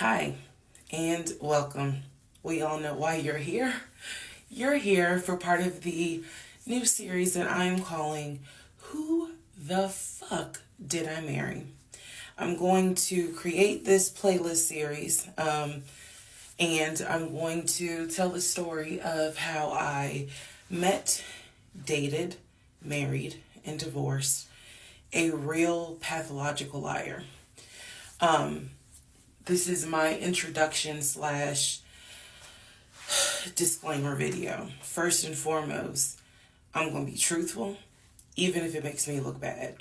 Hi, and welcome. We all know why you're here. You're here for part of the new series that I'm calling Who the Fuck Did I Marry? I'm going to create this playlist series, and I'm going to tell the story of how I met, dated, married, and divorced a real pathological liar. This is my introduction slash disclaimer video. First and foremost, I'm going to be truthful, even if it makes me look bad.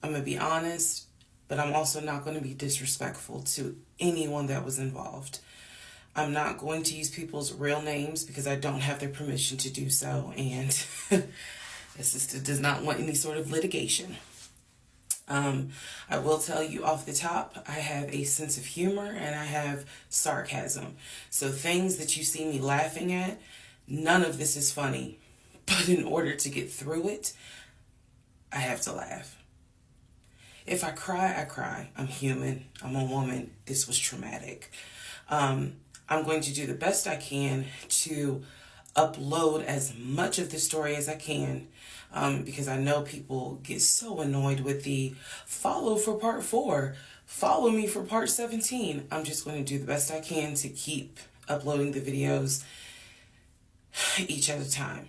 I'm going to be honest, but I'm also not going to be disrespectful to anyone that was involved. I'm not going to use people's real names because I don't have their permission to do so, and this sister does not want any sort of litigation. I will tell you off the top, I have a sense of humor and I have sarcasm. So things that you see me laughing at, none of this is funny. But in order to get through it, I have to laugh. If I cry, I cry. I'm human. I'm a woman. This was traumatic. I'm going to do the best I can to upload as much of the story as I can, because I know people get so annoyed with the follow for part 4, follow me for part 17. I'm just going to do the best I can to keep uploading the videos each at a time.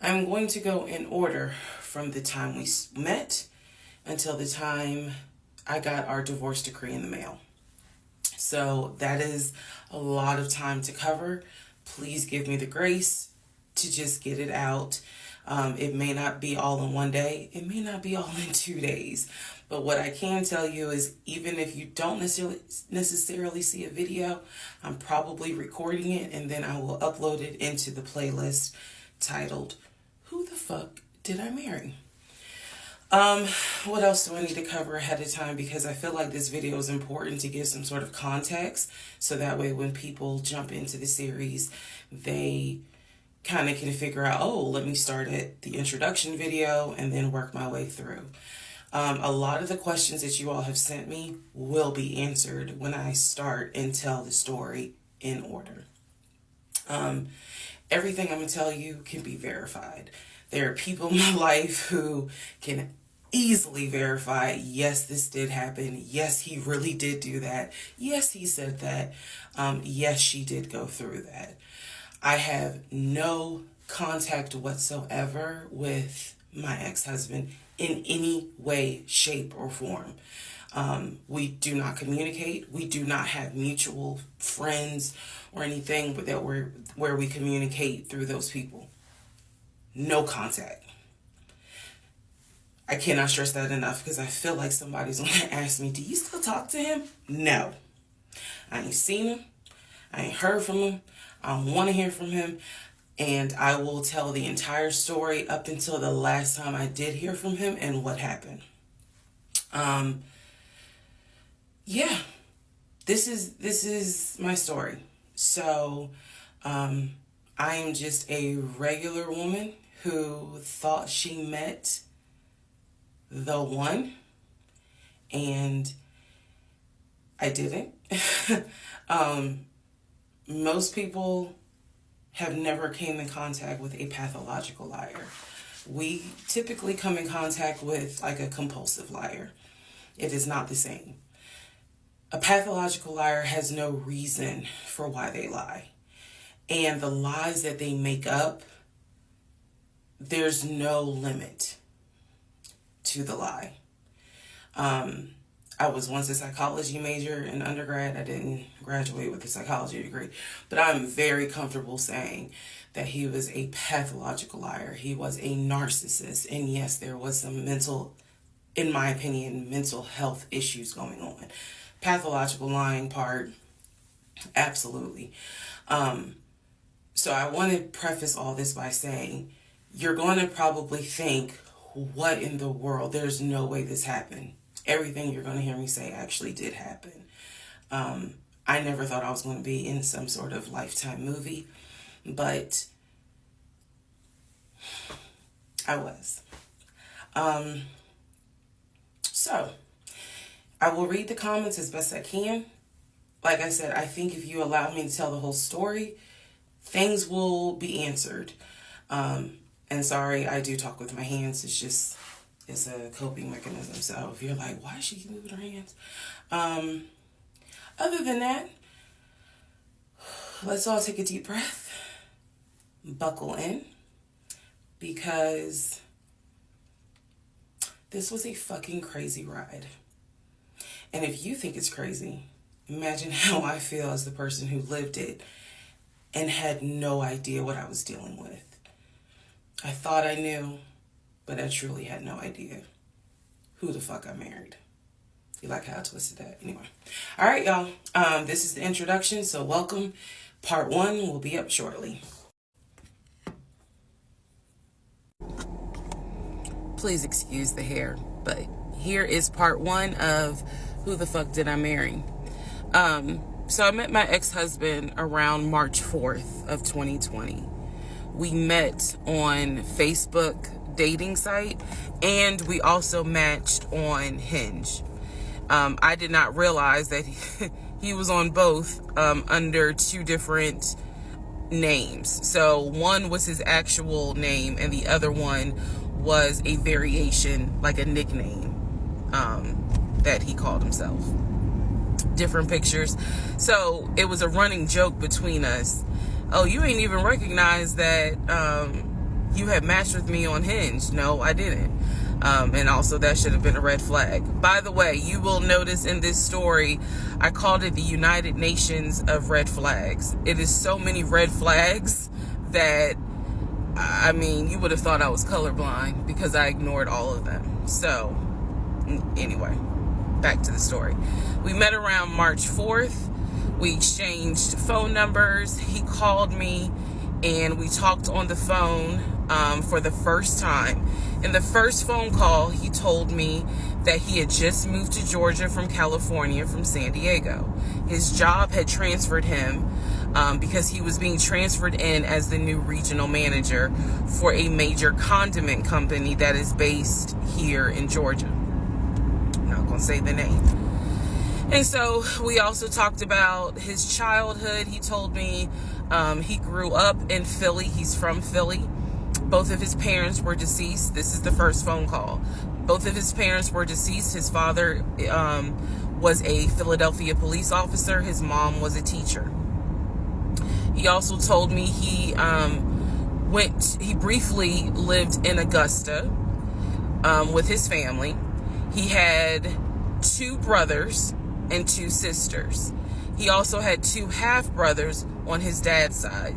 I'm going to go in order from the time we met until the time I got our divorce decree in the mail. So that is a lot of time to cover. Please give me the grace to just get it out. It may not be all in one day. It may not be all in 2 days. But what I can tell you is even if you don't necessarily see a video, I'm probably recording it and then I will upload it into the playlist titled, Who the Fuck Did I Marry? What else do I need to cover ahead of time? Because I feel like this video is important to give some sort of context. So that way when people jump into the series, they kind of can figure out, oh, let me start at the introduction video and then work my way through. A lot of the questions that you all have sent me will be answered when I start and tell the story in order. Everything I'm going to tell you can be verified. There are people in my life who can easily verify, yes, this did happen. Yes, he really did do that. Yes, he said that. Yes, she did go through that. I have no contact whatsoever with my ex-husband in any way, shape, or form. We do not communicate. We do not have mutual friends or anything where we communicate through those people. No contact. I cannot stress that enough because I feel like somebody's going to ask me, do you still talk to him? No. I ain't seen him. I ain't heard from him. I don't want to hear from him. And I will tell the entire story up until the last time I did hear from him and what happened. Yeah, this is my story. So, I am just a regular woman who thought she met the one, and I didn't. Most people have never came in contact with a pathological liar. We typically come in contact with like a compulsive liar. It is not the same. A pathological liar has no reason for why they lie. And the lies that they make up, there's no limit to the lie. I was once a psychology major in undergrad. I didn't graduate with a psychology degree, but I'm very comfortable saying that he was a pathological liar. He was a narcissist. And yes, there was some in my opinion, mental health issues going on. Pathological lying part, absolutely. So I want to preface all this by saying, you're going to probably think, what in the world? There's no way this happened. Everything you're going to hear me say actually did happen. I never thought I was going to be in some sort of Lifetime movie, but I was. So I will read the comments as best I can. like I said, I think if you allow me to tell the whole story, things will be answered. And sorry, I do talk with my hands. It's a coping mechanism. So if you're like, why is she moving her hands? Other than that, let's all take a deep breath, buckle in, because this was a fucking crazy ride. And if you think it's crazy, imagine how I feel as the person who lived it and had no idea what I was dealing with. I thought I knew, but I truly had no idea who the fuck I married. You like how I twisted that? Anyway. All right, y'all. This is the introduction, so welcome. Part 1 will be up shortly. Please excuse the hair, but here is part 1 of Who the Fuck Did I Marry? So I met my ex-husband around March 4th of 2020. We met on Facebook dating site, and we also matched on Hinge. I did not realize that he was on both under 2 different names. So one was his actual name, and the other one was a variation, like a nickname that he called himself. Different pictures. So it was a running joke between us. Oh, you ain't even recognize that you had matched with me on Hinge. No, I didn't. And also that should have been a red flag. By the way, you will notice in this story, I called it the United Nations of red flags. It is so many red flags that, I mean, you would have thought I was colorblind because I ignored all of them. So, anyway, back to the story. We met around March 4th. We exchanged phone numbers. He called me and we talked on the phone for the first time. In the first phone call, he told me that he had just moved to Georgia from California, from San Diego. His job had transferred him because he was being transferred in as the new regional manager for a major condiment company that is based here in Georgia. I'm not going to say the name. And so we also talked about his childhood. He told me he grew up in Philly. He's from Philly. Both of his parents were deceased. This is the first phone call. Both of his parents were deceased. His father was a Philadelphia police officer. His mom was a teacher. He also told me he briefly lived in Augusta with his family. He had 2 brothers and 2 sisters. He also had 2 half-brothers on his dad's side.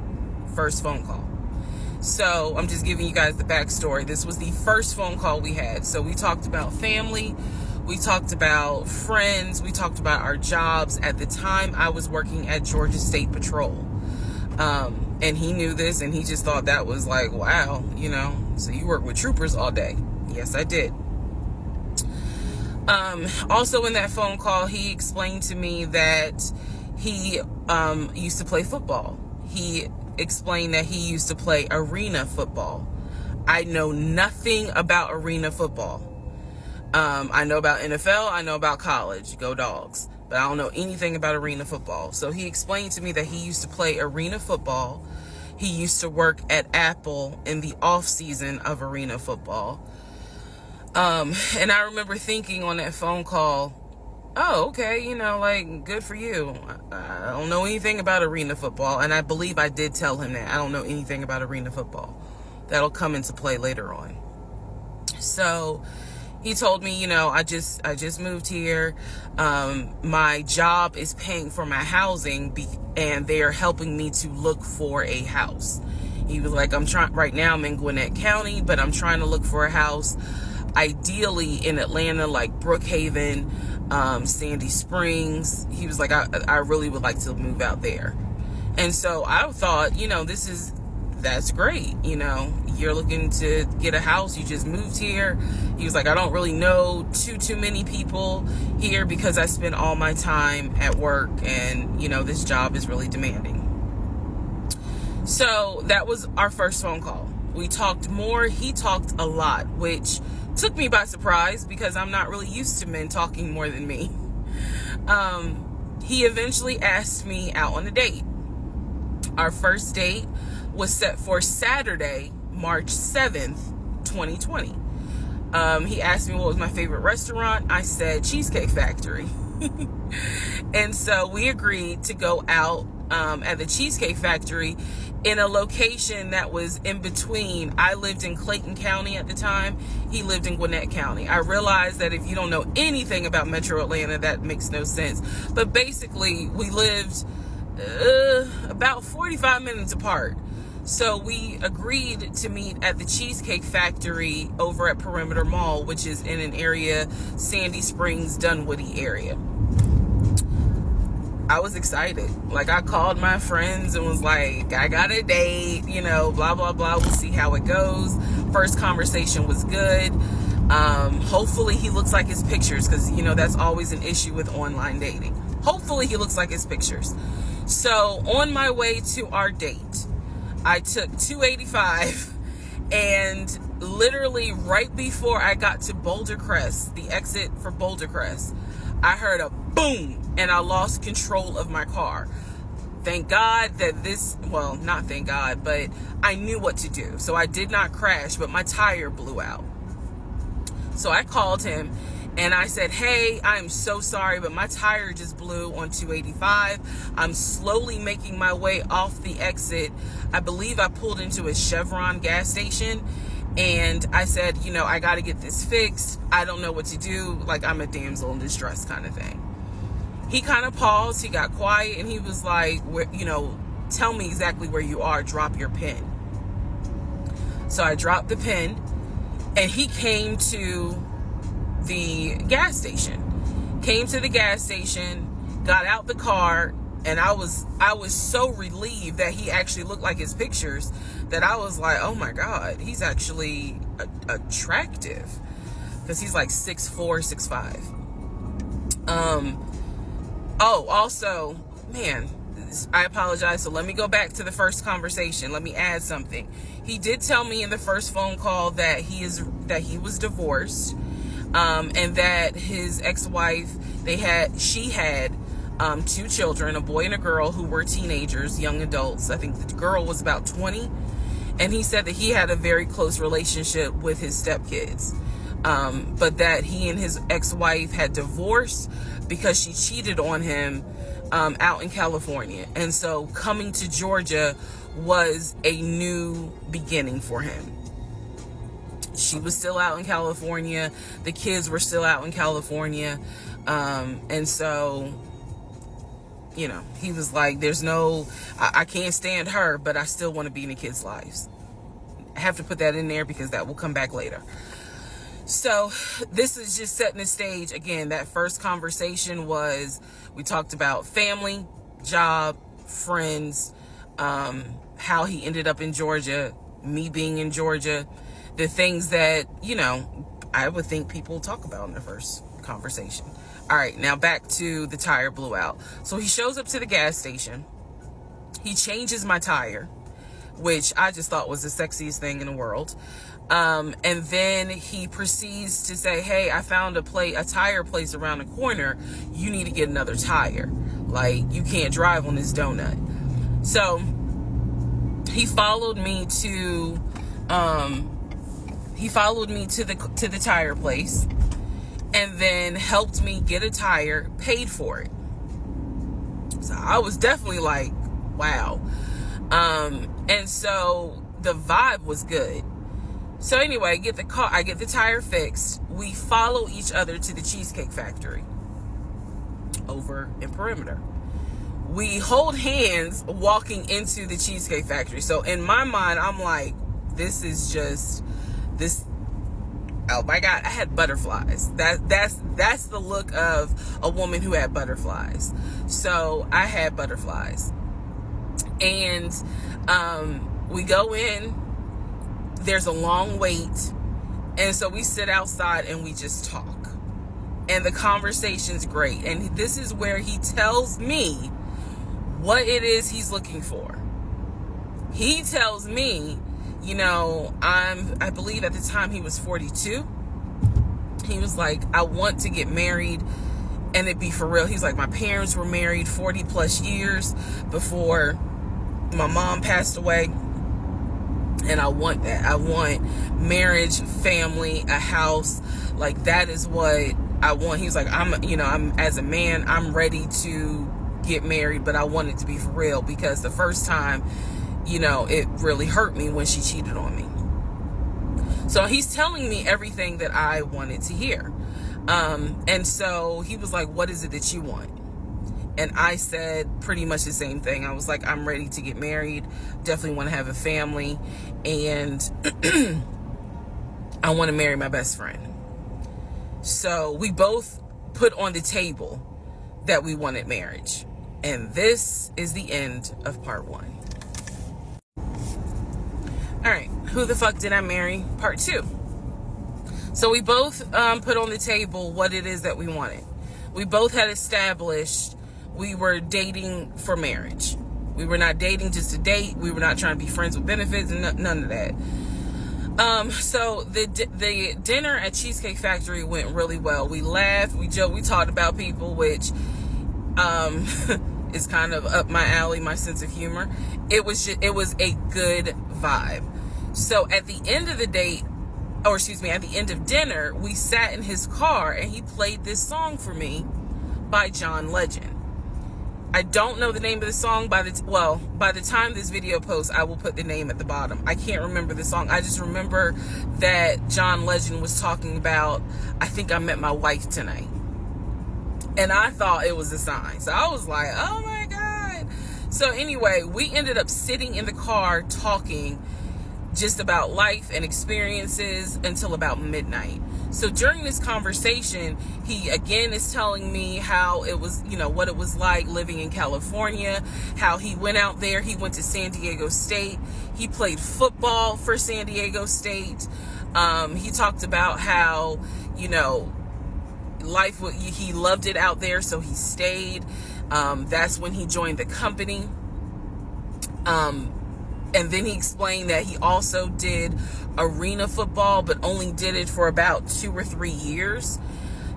First phone call. So I'm just giving you guys the backstory. This was the first phone call we had. So we talked about family. We talked about friends. We talked about our jobs. At the time, I was working at Georgia State Patrol. And he knew this, and he just thought that was like, wow, so you work with troopers all day. Yes, I did. Also in that phone call, he explained to me that he used to play football. He explained that he used to play arena football. I know nothing about arena football. I know about NFL. I know about college. Go Dogs. But I don't know anything about arena football. So he explained to me that he used to play arena football. He used to work at Apple in the off season of arena football. And I remember thinking on that phone call, oh, okay, good for you. I don't know anything about arena football. And I believe I did tell him that. I don't know anything about arena football. That'll come into play later on. So he told me, I just moved here. My job is paying for my housing and they're helping me to look for a house. He was like, right now I'm in Gwinnett County, but I'm trying to look for a house, ideally in Atlanta, like Brookhaven, Sandy Springs. He was like, I really would like to move out there. And so I thought, that's great. You're looking to get a house. You just moved here. He was like, I don't really know too many people here because I spend all my time at work and, this job is really demanding. So that was our first phone call. We talked more. He talked a lot, which took me by surprise because I'm not really used to men talking more than me. he eventually asked me out on a date. Our first date was set for Saturday, March 7th, 2020. He asked me what was my favorite restaurant. I said Cheesecake Factory. And so we agreed to go out at the Cheesecake Factory in a location that was in between. I lived in Clayton County at the time. He lived in Gwinnett County. I realized that if you don't know anything about Metro Atlanta, that makes no sense. But basically, we lived about 45 minutes apart. So we agreed to meet at the Cheesecake Factory over at Perimeter Mall, which is in an area, Sandy Springs, Dunwoody area. I was excited. Like, I called my friends and was like, I got a date, blah, blah, blah. We'll see how it goes. First conversation was good. Hopefully he looks like his pictures, because, that's always an issue with online dating. Hopefully he looks like his pictures. So on my way to our date, I took 285, and literally right before I got to Boulder Crest, the exit for Boulder Crest, I heard a boom, and I lost control of my car. Thank God that not thank God, but I knew what to do. So I did not crash, but my tire blew out. So I called him and I said, hey, I'm so sorry, but my tire just blew on 285. I'm slowly making my way off the exit. I believe I pulled into a Chevron gas station. And I said, I got to get this fixed. I don't know what to do. Like, I'm a damsel in distress kind of thing. He kind of paused. He got quiet. And he was like, tell me exactly where you are. Drop your pin. So I dropped the pin. And he came to the gas station. Got out the car. And I was so relieved that he actually looked like his pictures, that I was like, oh my God, he's actually attractive, because he's like 6'4", 6'5". Also, man, I apologize. So let me go back to the first conversation. Let me add something. He did tell me in the first phone call that he was divorced, and that his ex-wife, she had 2 children, a boy and a girl, who were teenagers, young adults. I think the girl was about 20. And he said that he had a very close relationship with his stepkids. But that he and his ex-wife had divorced because she cheated on him out in California. And so coming to Georgia was a new beginning for him. She was still out in California. The kids were still out in California. And so, he was like, I can't stand her, but I still want to be in the kids' lives. I have to put that in there because that will come back later. So this is just setting the stage. Again, that first conversation we talked about family, job, friends, how he ended up in Georgia, me being in Georgia, the things that, I would think people talk about in the first conversation. All right, now back to the tire blew out. So he shows up to the gas station. He changes my tire, which I just thought was the sexiest thing in the world. And then he proceeds to say, hey, I found a tire place around the corner. You need to get another tire. Like, you can't drive on this donut. So he followed me to the tire place, and then helped me get a tire, paid for it. So I was definitely like, wow. And so the vibe was good. So anyway, I get the tire fixed. We follow each other to the Cheesecake Factory over in Perimeter. We hold hands walking into the Cheesecake Factory. So in my mind, I'm like, this. Oh my God, I had butterflies. That's the look of a woman who had butterflies. So I had butterflies. And we go in, there's a long wait. And so we sit outside and we just talk. And the conversation's great. And this is where he tells me what it is he's looking for. He tells me, I believe at the time he was 42. He was like, I want to get married and it be for real. He's like, my parents were married 40 plus years before my mom passed away, and I want that. I want marriage, family, a house. Like, that is what I want. He's like, I'm as a man, I'm ready to get married, but I want it to be for real, because the first time, it really hurt me when she cheated on me. So he's telling me everything that I wanted to hear. And so he was like, what is it that you want? And I said pretty much the same thing. I was like, I'm ready to get married. Definitely want to have a family. And I want to marry my best friend. So we both put on the table that we wanted marriage. And this is the end of part 1. All right. Who the fuck did I marry? Part 2. So we both put on the table what it is that we wanted. We both had established we were dating for marriage. We were not dating just to date. We were not trying to be friends with benefits and none of that. So the dinner at Cheesecake Factory went really well. We laughed, we joked, we talked about people, which is kind of up my alley, my sense of humor. It was a good vibe. So at the end of the date, at the end of dinner, we sat in his car and he played this song for me by John Legend. I don't know the name of the song. By the time this video posts, I will put the name at the bottom. I can't remember the song. I just remember that John Legend was talking about, I think I met my wife tonight. And I thought it was a sign. So I was like, oh my God. So anyway, we ended up sitting in the car talking just about life and experiences until about midnight. So during this conversation, he again is telling me how it was, what it was like living in California, how he went out there. He went to San Diego State. He played football for San Diego State. He talked about how, he loved it out there, so he stayed. That's when he joined the company. And then he explained that he also did arena football, but only did it for about 2 or 3 years.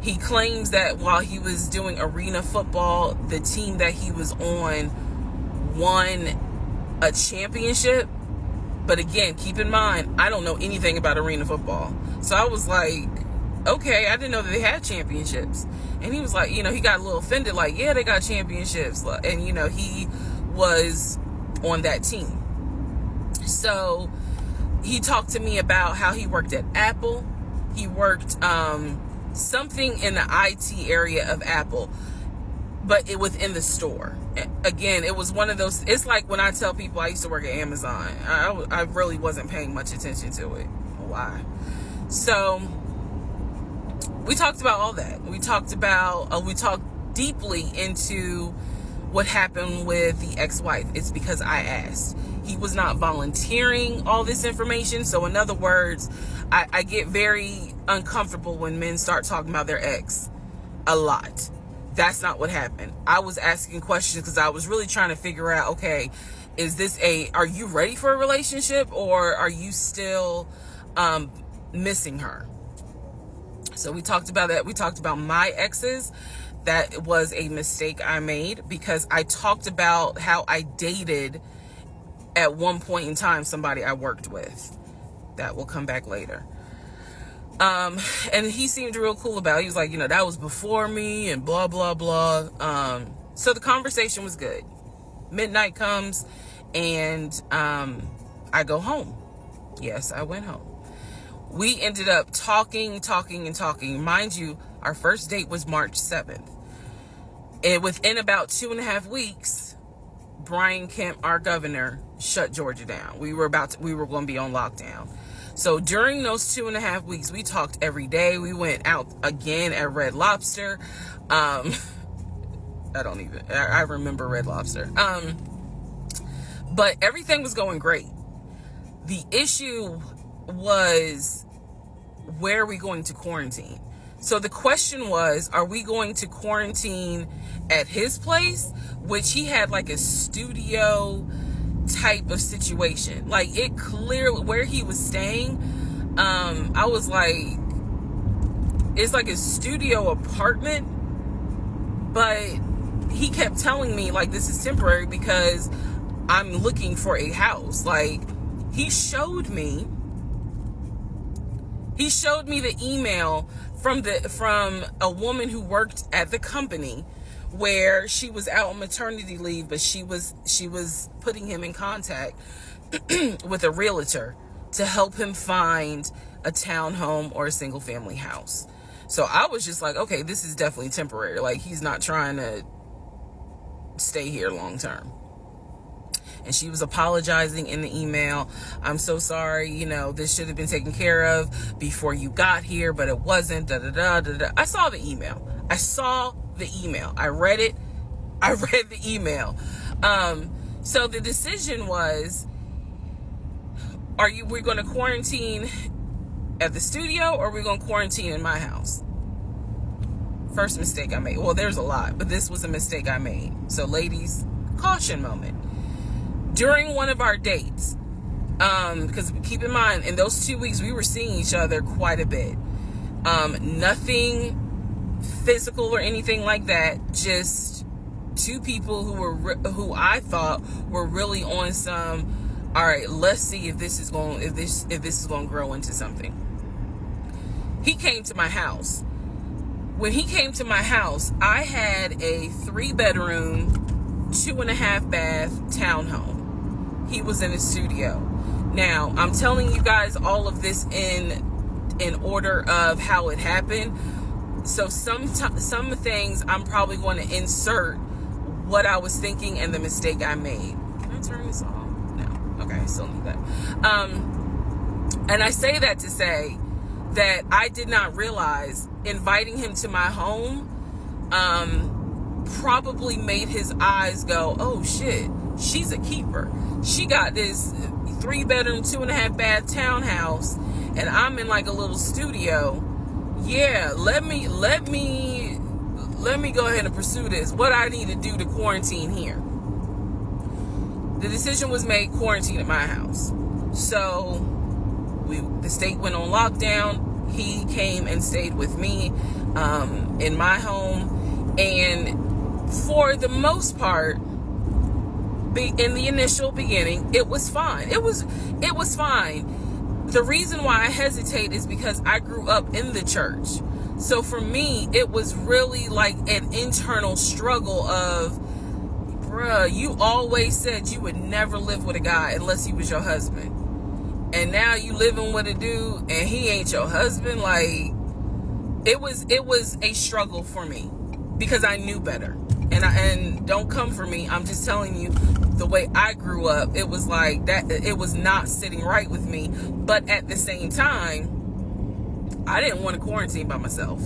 He claims that while he was doing arena football, the team that he was on won a championship. But again, keep in mind, I don't know anything about arena football. So I was like, okay, I didn't know that they had championships. And he was like, he got a little offended, like, yeah, they got championships. And, he was on that team. So he talked to me about how he worked at Apple. He worked something in the IT area of Apple, but it within the store. Again, it was one of those, it's like when I tell people I used to work at Amazon. I really wasn't paying much attention to it. Why? So we talked about all that. We talked deeply into what happened with the ex-wife. It's because I asked. He was not volunteering all this information. So in other words, I get very uncomfortable when men start talking about their ex a lot. That's not what happened. I was asking questions because I was really trying to figure out, okay, are you ready for a relationship, or are you still missing her? So we talked about that. We talked about my exes. That was a mistake I made because I talked about how I dated at one point in time somebody I worked with. That will come back later. And he seemed real cool about it. He was like, that was before me and blah, blah, blah. So the conversation was good. Midnight comes and I go home. Yes, I went home. We ended up talking. Mind you, our first date was March 7th. And within about 2.5 weeks, Brian Kemp, our governor, shut Georgia down. We were going to be on lockdown. So during those 2.5 weeks, we talked every day. We went out again at Red Lobster. I remember Red Lobster. But everything was going great. The issue was, where are we going to quarantine? So the question was, are we going to quarantine at his place, which he had like a studio type of situation. Like, it clearly, where he was staying, I was like, it's like a studio apartment, But he kept telling me, like, this is temporary because I'm looking for a house. Like, he showed me the email from a woman who worked at the company where she was out on maternity leave, but she was putting him in contact with a realtor to help him find a townhome or a single family house. So I was just like, okay, this is definitely temporary. Like, he's not trying to stay here long term. And she was apologizing in the email. I'm so sorry, you know, this should have been taken care of before you got here, but it wasn't. I saw the email. I read it. I read the email. So the decision was, we're going to quarantine at the studio, or we're going to quarantine in my house? First mistake I made. Well, there's a lot, but this was a mistake I made. So ladies, caution moment. During one of our dates, because keep in mind, in those 2 weeks, we were seeing each other quite a bit. Nothing physical or anything like that. Just two people who I thought were really on some, all right, let's see if this is going to grow into something. He came to my house. When he came to my house, I had a 3-bedroom, 2.5-bath townhome. He was in a studio. Now, I'm telling you guys all of this in order of how it happened. So some things I'm probably going to insert what I was thinking and the mistake I made. Can I turn this off? No. Okay, I still need that. And I say that to say that I did not realize inviting him to my home probably made his eyes go, oh shit, she's a keeper. She got this 3-bedroom, 2.5-bath townhouse, and I'm in like a little studio. Yeah, let me go ahead and pursue this. What I need to do to quarantine here. The decision was made, quarantine at my house. So the state went on lockdown. He came and stayed with me in my home, and for the most part, in the initial beginning, it was fine. It was fine. The reason why I hesitate is because I grew up in the church. So for me, it was really like an internal struggle of, bruh, you always said you would never live with a guy unless he was your husband. And now you living with a dude and he ain't your husband. Like, it was a struggle for me because I knew better. And don't come for me. I'm just telling you the way I grew up. It was like that. It was not sitting right with me. But at the same time, I didn't want to quarantine by myself.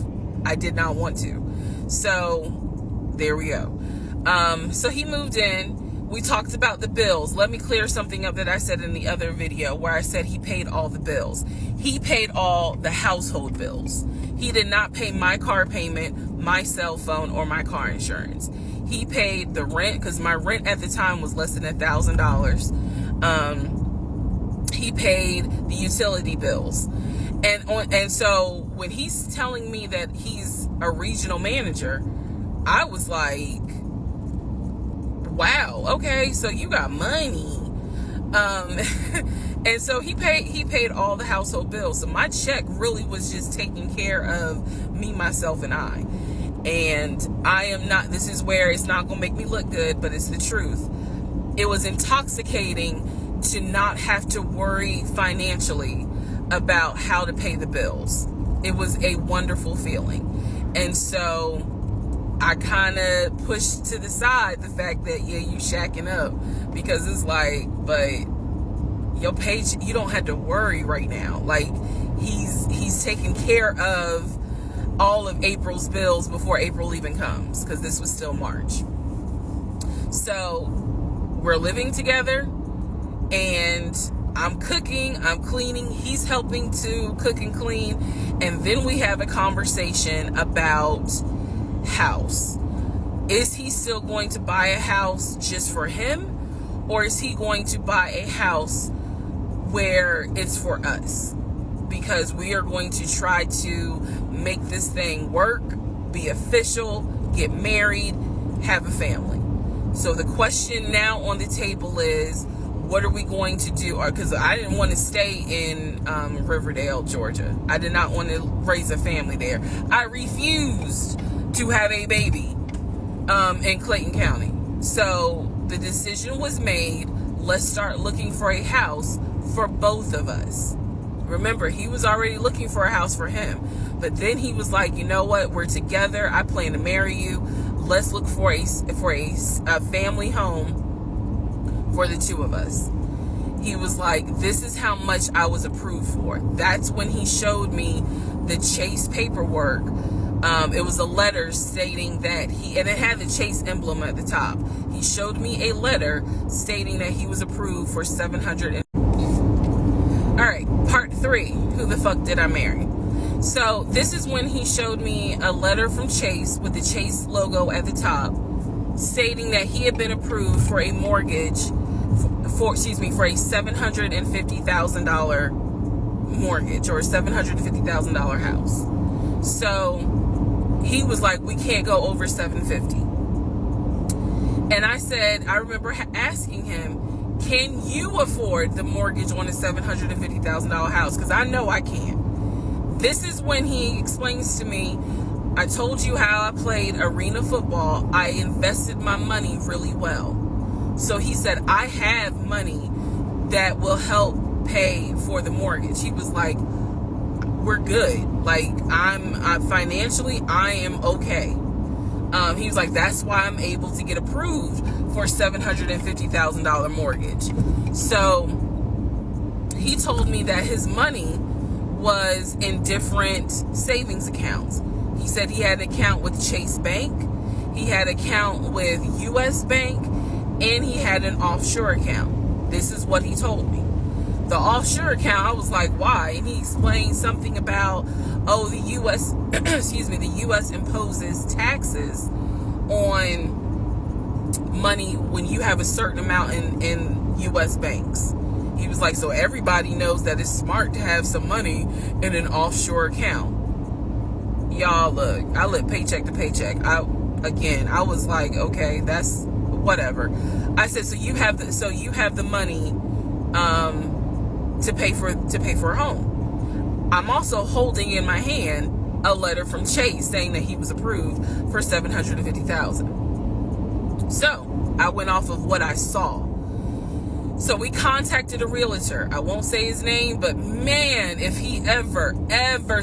I did not want to. So there we go. So he moved in. We talked about the bills. Let me clear something up that I said in the other video where I said he paid all the bills. He paid all the household bills. He did not pay my car payment, my cell phone, or my car insurance. He paid the rent, because my rent at the time was less than $1,000. He paid the utility bills. And so when he's telling me that he's a regional manager, I was like, wow, okay, so you got money. And so he paid all the household bills. So my check really was just taking care of me, myself, and I. And I am not, this is where it's not going to make me look good, but it's the truth. It was intoxicating to not have to worry financially about how to pay the bills. It was a wonderful feeling. And so I kind of pushed to the side the fact that, yeah, you shacking up, because it's like, but your page, you don't have to worry right now. Like, he's taking care of all of April's bills before April even comes, because this was still March. So we're living together, and I'm cooking, I'm cleaning, he's helping to cook and clean, and then we have a conversation about house. Is he still going to buy a house just for him, or is he going to buy a house where it's for us? Because we are going to try to make this thing work, be official, get married, have a family. So the question now on the table is, what are we going to do? Because I didn't want to stay in Riverdale, Georgia. I did not want to raise a family there. I refused to have a baby in Clayton County. So the decision was made, let's start looking for a house for both of us. Remember, he was already looking for a house for him. But then he was like, you know what? We're together. I plan to marry you. Let's look for a family home for the two of us. He was like, this is how much I was approved for. That's when he showed me the Chase paperwork. It was a letter stating that and it had the Chase emblem at the top. He showed me a letter stating that he was approved for $700. All right, part 3. Who the fuck did I marry? So this is when he showed me a letter from Chase with the Chase logo at the top, stating that he had been approved for a mortgage for a $750,000 mortgage, or a $750,000 house. So he was like, we can't go over $750,000. And I said, I remember asking him, can you afford the mortgage on a $750,000 house? Because I know I can't. This is when he explains to me, I told you how I played arena football. I invested my money really well. So he said, I have money that will help pay for the mortgage. He was like, we're good. Like, I'm financially, I am okay. He was like, that's why I'm able to get approved for $750,000 mortgage. So he told me that his money was in different savings accounts. He said he had an account with Chase Bank, he had an account with US Bank, and he had an offshore account. This is what he told me. The offshore account, I was like, why? And he explained something about, the US, the US imposes taxes on money when you have a certain amount in US banks. He was like, so everybody knows that it's smart to have some money in an offshore account. Y'all, look, I live paycheck to paycheck. I was like, okay, that's whatever. I said, so you have the money to pay for a home. I'm also holding in my hand a letter from Chase saying that he was approved for $750,000. So I went off of what I saw. So we contacted a realtor. I won't say his name, but man, if he ever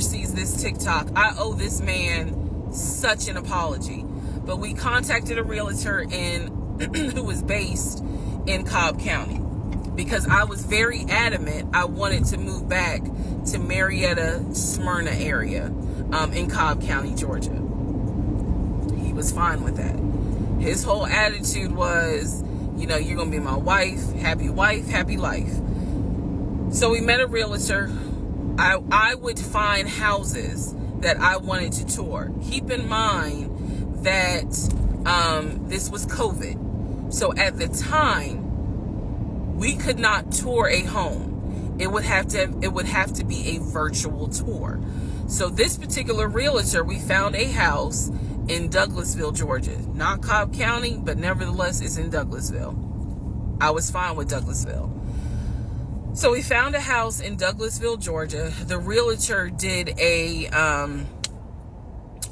sees this TikTok, I owe this man such an apology. But we contacted a realtor who was based in Cobb County, because I was very adamant I wanted to move back to Marietta, Smyrna area in Cobb County, Georgia. He was fine with that. His whole attitude was, you're going to be my wife, happy life. So we met a realtor. I would find houses that I wanted to tour. Keep in mind that this was COVID. So at the time, we could not tour a home. It would have to be a virtual tour. So this particular realtor, we found a house in Douglasville, Georgia. Not Cobb County, but nevertheless, it's in Douglasville. I was fine with Douglasville. So we found a house in Douglasville, Georgia. The realtor did a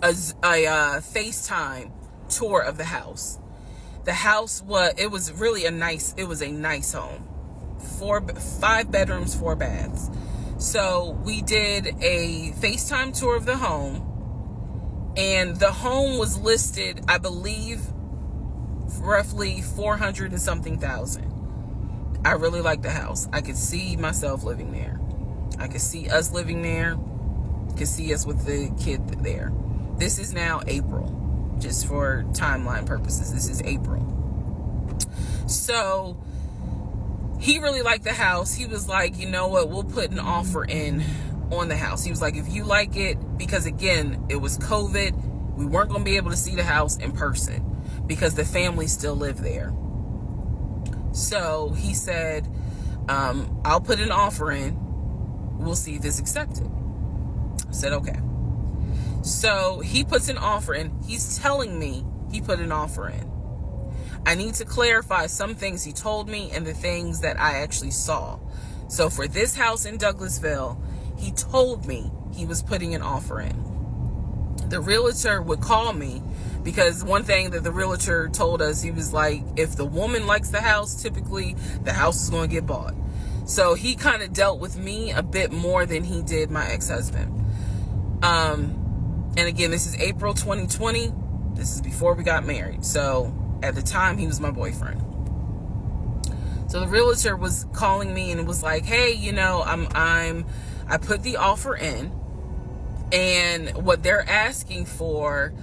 FaceTime tour of the house. The house was a nice home. 5 bedrooms, 4 baths. So we did a FaceTime tour of the home, and the home was listed, I believe, roughly 400 and something thousand. I really liked the house. I could see myself living there. I could see us living there. Could see us with the kid there. This is now April, just for timeline purposes. This is April. So he really liked the house. He was like, you know what, we'll put an offer in on the house. He was like, if you like it, because again, it was COVID, we weren't going to be able to see the house in person because the family still lived there. So he said, I'll put an offer in. We'll see if it's accepted. I said, okay. So he puts an offer in. He's telling me he put an offer in. I need to clarify some things he told me and the things that I actually saw. So for this house in Douglasville, he told me he was putting an offer in. The realtor would call me because one thing that the realtor told us, he was like, if the woman likes the house, typically the house is going to get bought. So he kind of dealt with me a bit more than he did my ex-husband. And again, this is April 2020. This is before we got married. So at the time, he was my boyfriend. So the realtor was calling me and was like, hey, you know, I put the offer in, and what they're asking for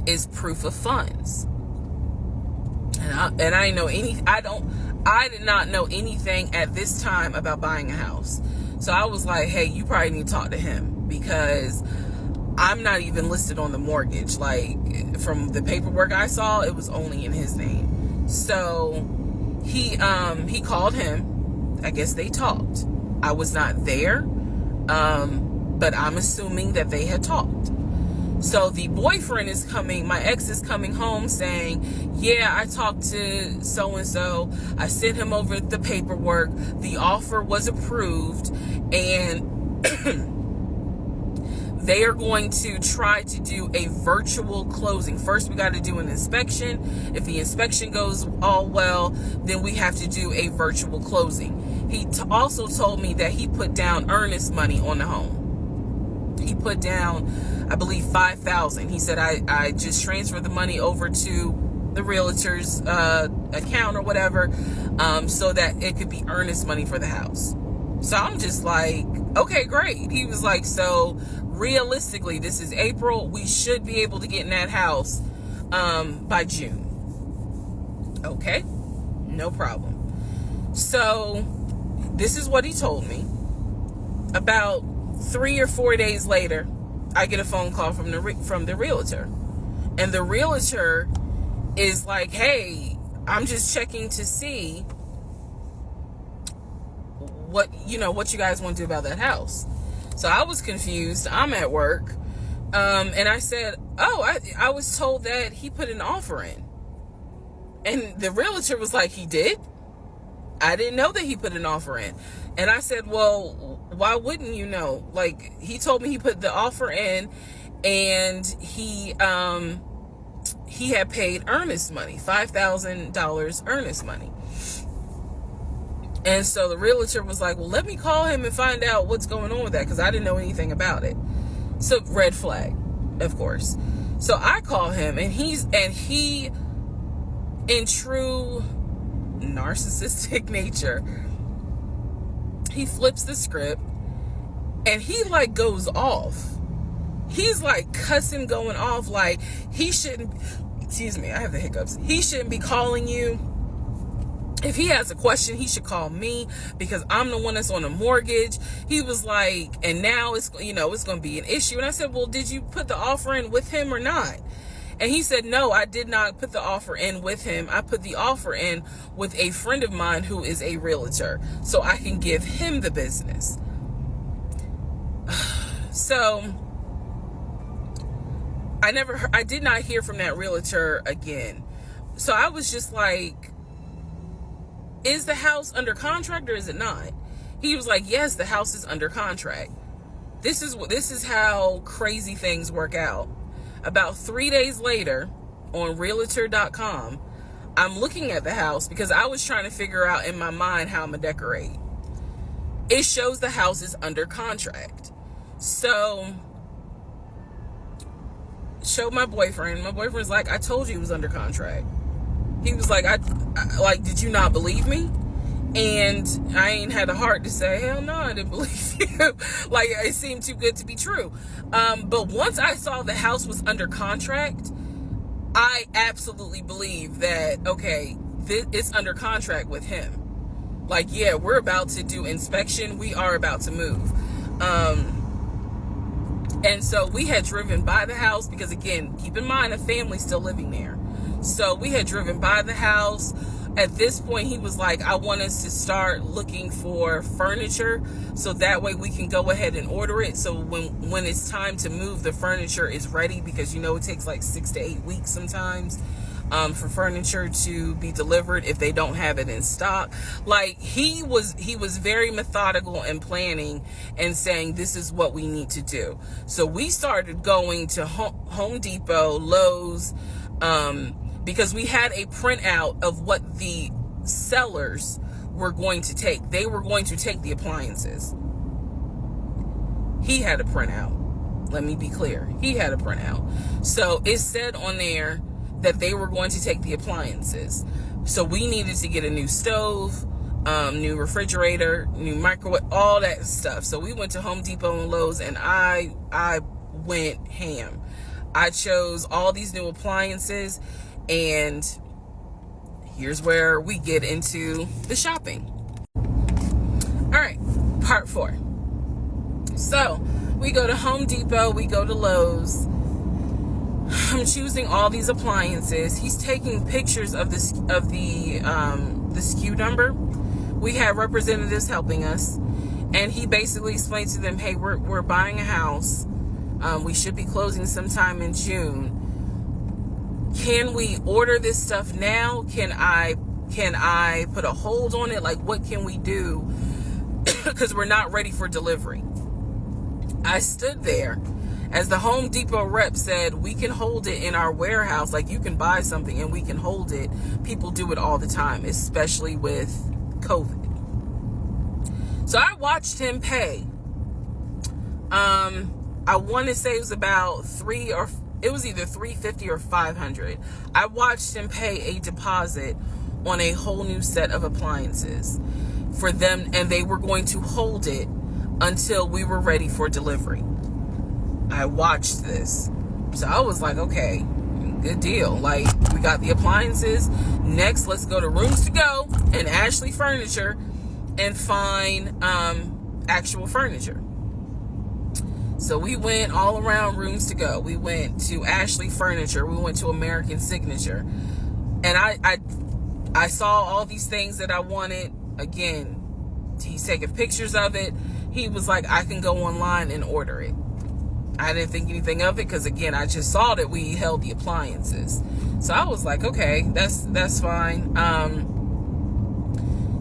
is proof of funds. And I did not know anything at this time about buying a house. So I was like, hey, you probably need to talk to him, because I'm not even listed on the mortgage. Like, from the paperwork I saw, it was only in his name. So he called him. I guess they talked. I was not there, but I'm assuming that they had talked. So the boyfriend is coming, my ex is coming home saying, yeah, I talked to so-and-so. I sent him over the paperwork. The offer was approved, and they are going to try to do a virtual closing. First, we got to do an inspection. If the inspection goes all well, then we have to do a virtual closing. He also told me that he put down earnest money on the home. He put down, I believe, $5,000. He said, I just transferred the money over to the realtor's account or whatever, so that it could be earnest money for the house. So I'm just like, okay, great. He was like, so realistically, this is April. We should be able to get in that house by June. Okay, no problem. So this is what he told me. About 3 or 4 days later, I get a phone call from the realtor, and the realtor is like, hey, I'm just checking to see what you guys want to do about that house. So I was confused. I'm at work, and I said, oh, I was told that he put an offer in. And the realtor was like, he did? I didn't know that he put an offer in. And I said, well, why wouldn't you know? Like, he told me he put the offer in, and he had paid earnest money, $5,000 earnest money. And so the realtor was like, well, let me call him and find out what's going on with that, because I didn't know anything about it. So red flag, of course. So I call him, and he in true narcissistic nature, he flips the script, and he like goes off. He's like cussing, going off, like he shouldn't, excuse me, I have the hiccups. He shouldn't be calling you. If he has a question, he should call me, because I'm the one that's on a mortgage. He was like, and now it's going to be an issue. And I said, well, did you put the offer in with him or not? And he said, no, I did not put the offer in with him. I put the offer in with a friend of mine who is a realtor, so I can give him the business. So I did not hear from that realtor again. So I was just like, is the house under contract or is it not? He was like, yes, the house is under contract. This is how crazy things work out. About 3 days later, on realtor.com, I'm looking at the house because I was trying to figure out in my mind how I'm gonna decorate. It shows the house is under contract. So, showed my boyfriend. My boyfriend's like, I told you it was under contract. He was like, I did you not believe me? And I ain't had the heart to say, hell no, I didn't believe you. Like, it seemed too good to be true. But once I saw the house was under contract, I absolutely believe that, okay, it's under contract with him. Like, yeah, we're about to do inspection. We are about to move. And so we had driven by the house because, again, keep in mind, a family's still living there. So we had driven by the house. at this point, he was like, I want us to start looking for furniture so that way we can go ahead and order it. So when it's time to move, the furniture is ready, because it takes like 6 to 8 weeks sometimes for furniture to be delivered if they don't have it in stock. Like, he was very methodical and planning and saying, this is what we need to do. So we started going to Home Depot, Lowe's, because we had a printout of what the sellers were going to take. They were going to take the appliances. He had a printout. Let me be clear. He had a printout. So it said on there that they were going to take the appliances. So we needed to get a new stove, new refrigerator, new microwave, all that stuff. So we went to Home Depot and Lowe's, and I went ham. I chose all these new appliances, and here's where we get into the shopping. All right, part 4. So we go to Home Depot, we go to Lowe's. I'm choosing all these appliances. He's taking pictures of the SKU number. We had representatives helping us, and he basically explained to them, hey, we're buying a house. We should be closing sometime in June. Can we order this stuff now? Can I put a hold on it? Like, what can we do? Because we're not ready for delivery. I stood there as the Home Depot rep said, we can hold it in our warehouse. Like, you can buy something and we can hold it. People do it all the time, especially with COVID. So I watched him pay. I want to say it was about it was either $350 or $500. I watched him pay a deposit on a whole new set of appliances for them, and they were going to hold it until we were ready for delivery. I watched this. So I was like, okay, good deal. Like, we got the appliances. Next, let's go to Rooms to Go and Ashley Furniture and find actual furniture. So we went all around Rooms to Go. We went to Ashley Furniture. We went to American Signature. And I saw all these things that I wanted. Again, he's taking pictures of it. He was like, I can go online and order it. I didn't think anything of it because, again, I just saw that we held the appliances. So I was like, okay, that's fine.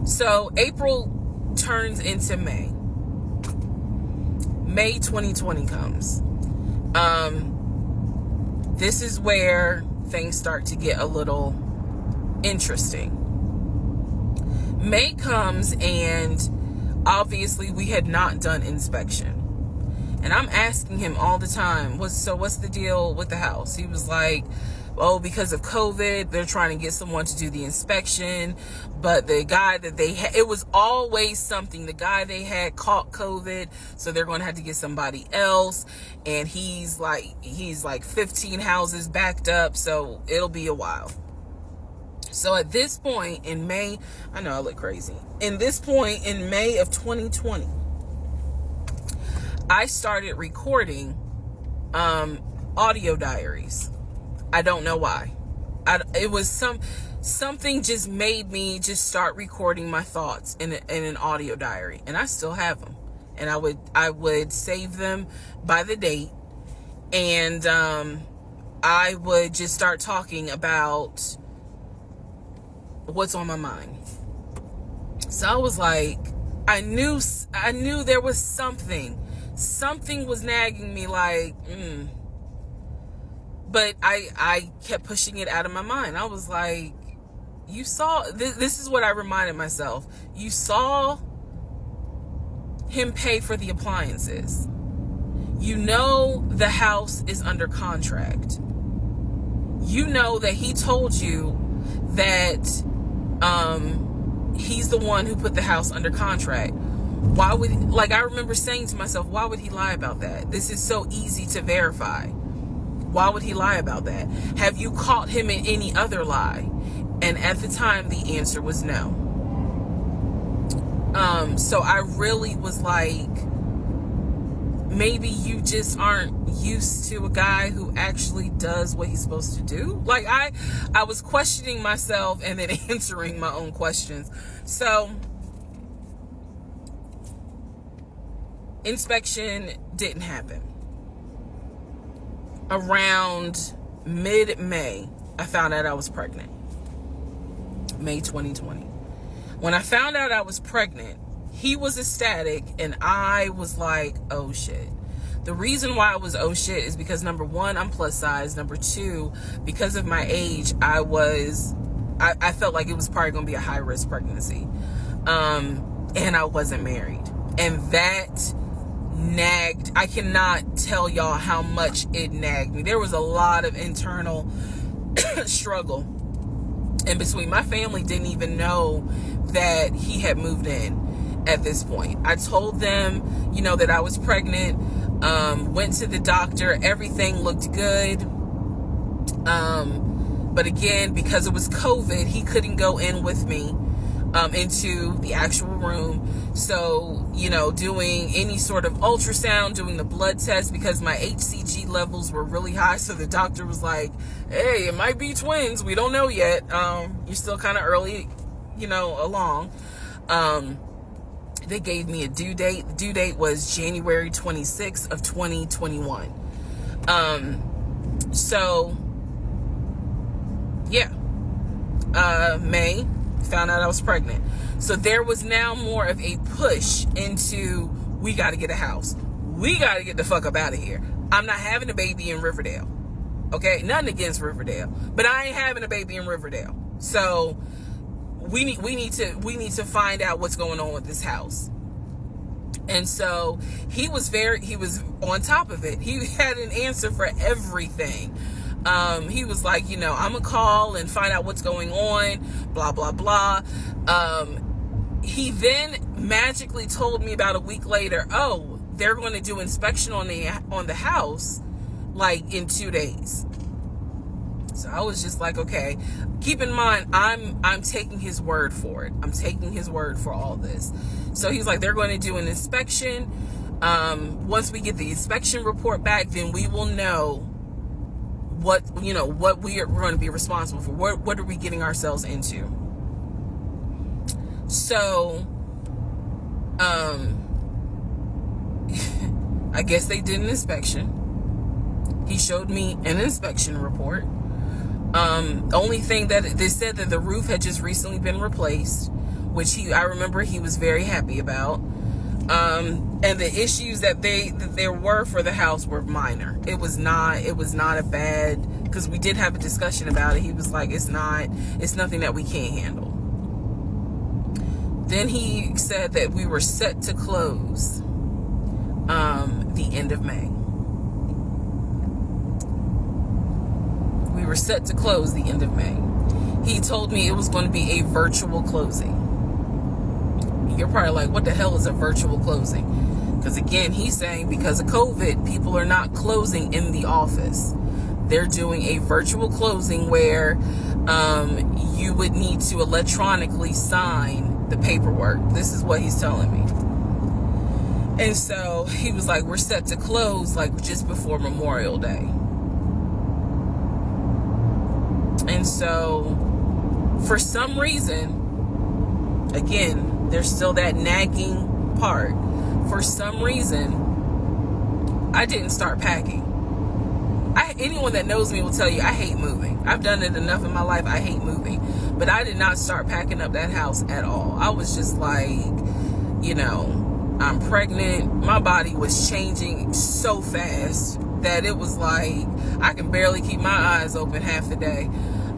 So April turns into May. May 2020 comes. This is where things start to get a little interesting. May comes, and obviously we had not done inspection. And I'm asking him all the time, what's the deal with the house? He was like, oh, because of COVID, they're trying to get someone to do the inspection. But the guy that they had, it was always something. The guy they had caught COVID, so they're going to have to get somebody else. And he's like 15 houses backed up, so it'll be a while. So at this point in May, I know I look crazy. In this point in May of 2020, I started recording audio diaries. I don't know why. It was something just made me just start recording my thoughts in an audio diary, and I still have them. And I would save them by the date, and I would just start talking about what's on my mind. So I was like, I knew there was something was nagging me, like, but I kept pushing it out of my mind. I was like, you saw, this is what I reminded myself. You saw him pay for the appliances. You know the house is under contract. You know that he told you that he's the one who put the house under contract. Why would, I remember saying to myself, why would he lie about that? This is so easy to verify. Why would he lie about that? Have you caught him in any other lie? And at the time, the answer was no. So I really was like, maybe you just aren't used to a guy who actually does what he's supposed to do. Like, I was questioning myself and then answering my own questions. So, inspection didn't happen. Around mid-May, I found out I was pregnant. May 2020. When I found out I was pregnant, he was ecstatic and I was like, oh shit. The reason why I was oh shit is because, number one, I'm plus size. Number two, because of my age, I felt like it was probably going to be a high risk pregnancy. And I wasn't married. And that nagged. I cannot tell y'all how much it nagged me. There was a lot of internal struggle in between. My family didn't even know that he had moved in at this point. I told them, that I was pregnant, went to the doctor, everything looked good. But again, because it was COVID, he couldn't go in with me into the actual room. So, doing any sort of ultrasound, doing the blood test, because my HCG levels were really high. So the doctor was like, hey, it might be twins. We don't know yet. You're still kind of early, along. They gave me a due date. The due date was January 26th of 2021. May, found out I was pregnant. So there was now more of a push into, we got to get a house. We got to get the fuck up out of here. I'm not having a baby in Riverdale. Okay, nothing against Riverdale, but I ain't having a baby in Riverdale. So we need to find out what's going on with this house. And so he was on top of it. He had an answer for everything. He was like, I'm gonna call and find out what's going on, blah, blah, blah. He then magically told me about a week later, oh, they're going to do inspection on the house, like in 2 days. So I was just like, okay, keep in mind, I'm taking his word for it. I'm taking his word for all this. So he's like, they're going to do an inspection. Once we get the inspection report back, then we will know what we are going to be responsible for. What are we getting ourselves into? So, I guess they did an inspection. He showed me an inspection report. Only thing that they said that the roof had just recently been replaced, which I remember he was very happy about. And the issues that there were for the house were minor. It was not a bad, because we did have a discussion about it. He was like, it's nothing that we can't handle. Then he said that we were set to close the end of May. We were set to close the end of May. He told me it was going to be a virtual closing. You're probably like, what the hell is a virtual closing? Because again, he's saying because of COVID, people are not closing in the office. They're doing a virtual closing where you would need to electronically sign the paperwork. This is what he's telling me. And so he was like, we're set to close like just before Memorial Day. And so for some reason, again, there's still that nagging part. For some reason, I didn't start packing. Anyone that knows me will tell you I hate moving. I've done it enough in my life. I hate moving. But I did not start packing up that house at all. I was just like, I'm pregnant. My body was changing so fast that it was like I can barely keep my eyes open half the day.